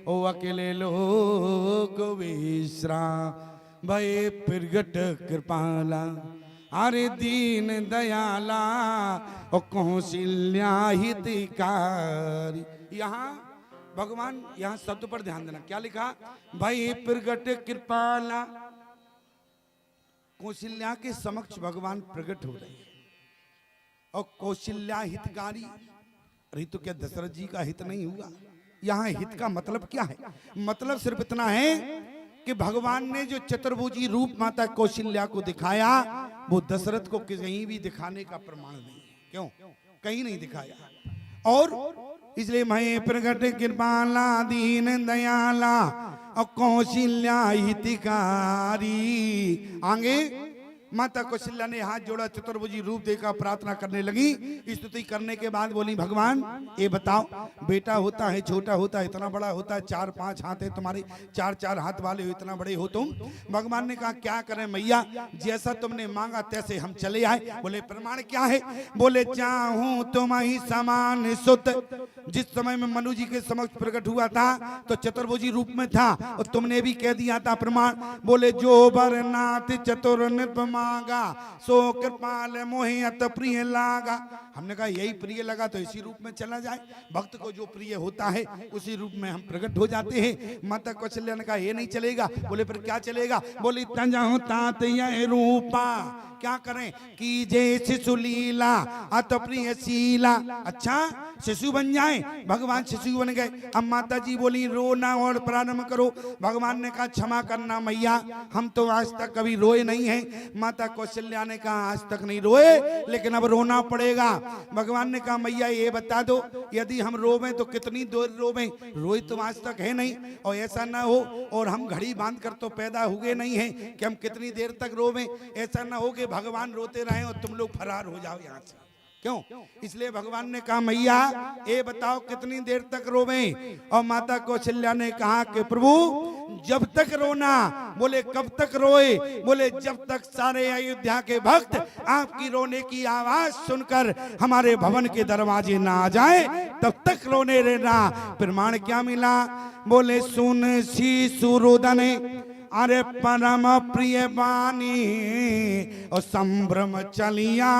ओ अकेले लोग विश्राम। भय प्रगट कृपाला, अरे दीन दयाला, और कौशल्या हितकारी। यहाँ भगवान, यहाँ शब्द पर ध्यान देना, क्या लिखा? भाई प्रगट कृपाला। कौशल्या के समक्ष भगवान प्रकट हो रहे हैं, और कौशल्या हितकारी। अरे तो क्या दशरथ जी का हित नहीं हुआ? यहाँ हित का मतलब क्या है? मतलब सिर्फ इतना है कि भगवान ने जो चतुर्भुजी रूप माता कौशल्या को दिखाया, वो दशरथ को कहीं भी दिखाने का प्रमाण नहीं है। क्यों? कहीं नहीं दिखाया। और इसलिए मैं प्रगट कृपाला, दीन दयाला, और कौशल्या हितकारी। आगे माता कौशल्या ने हाथ जोड़ा, चतुर्भुजी रूप देखा, प्रार्थना करने लगी। स्तुति करने के बाद बोली, भगवान ये बताओ, बेटा होता है, छोटा होता है, इतना बड़ा होता है, 4-5 हाथ है तुम्हारे, 4-4 हाथ वाले हो, इतना बड़े हो तुम। भगवान ने कहा, क्या करें मैया, जैसा तुमने मांगा तैसे हम चले आए। बोले प्रमाण क्या है? बोले चाहूं तुम ही समान सुत। जिस समय में मनु जी के समक्ष प्रकट हुआ था तो चतुर्भुजी रूप में था, और तुमने भी कह दिया था प्रमाण। बोले जो बरनाथ चतुर नृप मांगा, सो कृपाल मोहि अत प्रिय लागा। हमने कहा यही प्रिय लगा तो इसी रूप में चला जाए। भक्त को जो प्रिय होता है उसी रूप में हम प्रकट हो जाते हैं। माता कौशल्या ने कहा ये नहीं चलेगा। बोले फिर क्या चलेगा? बोली तंजहु तात यह रूपा, क्या करें कि जे शिशु लीला अत प्रिय शीला। अच्छा शिशु बन जाए, भगवान शिशु बन गए। अब माता जी बोली रोना और प्रारंभ करो। भगवान ने कहा क्षमा करना मैया, हम तो आज तक कभी रोए नहीं हैं। माता कौशल्या ने कहा आज तक नहीं रोए, लेकिन अब रोना पड़ेगा। भगवान ने कहा मैया ये बता दो, यदि हम रोवें तो कितनी देर रोवें? रोए तो आज तक है नहीं, और ऐसा ना हो और हम घड़ी बांध कर तो पैदा हुए नहीं हैं कि हम कितनी देर तक रोवें। ऐसा ना हो कि भगवान रोते रहें और तुम लोग फरार हो जाओ यहाँ से। क्यों? इसलिए भगवान ने कहा मैया ये बताओ कितनी देर तक रोवें? और माता कौशल्या ने कहा कि प्रभु जब तक रोना। बोले कब तक रोए? बोले जब तक सारे अयोध्या के भक्त आपकी रोने की आवाज सुनकर हमारे भवन के दरवाजे ना आ जाए तब तक रोने रहना। प्रमाण क्या मिला? बोले सुन सी सुरुदन अरे परम प्रिय बानी, और संभ्रम चलिया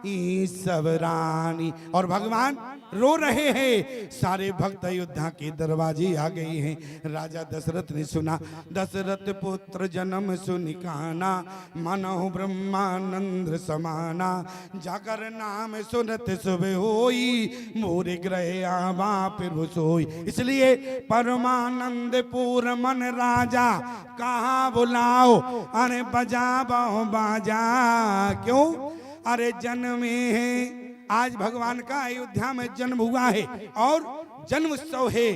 ई सब रानी। और भगवान रो रहे हैं। सारे भक्त अयोध्या के दरवाजे आ गए हैं। राजा दशरथ ने सुना, दशरथ पुत्र जन्म सुनिकाना, मनहु ब्रह्मानंद समाना, जागर नाम सुनत सुबह होई, मोरे ग्रह आवा फिर सोई। इसलिए परमानंद पूर्ण मन राजा, कहाँ बुलाओ अरे बजा बहु बाजा। क्यों? अरे जन्मे है आज भगवान का अयोध्या में जन्म हुआ है और जन्म उत्सव है।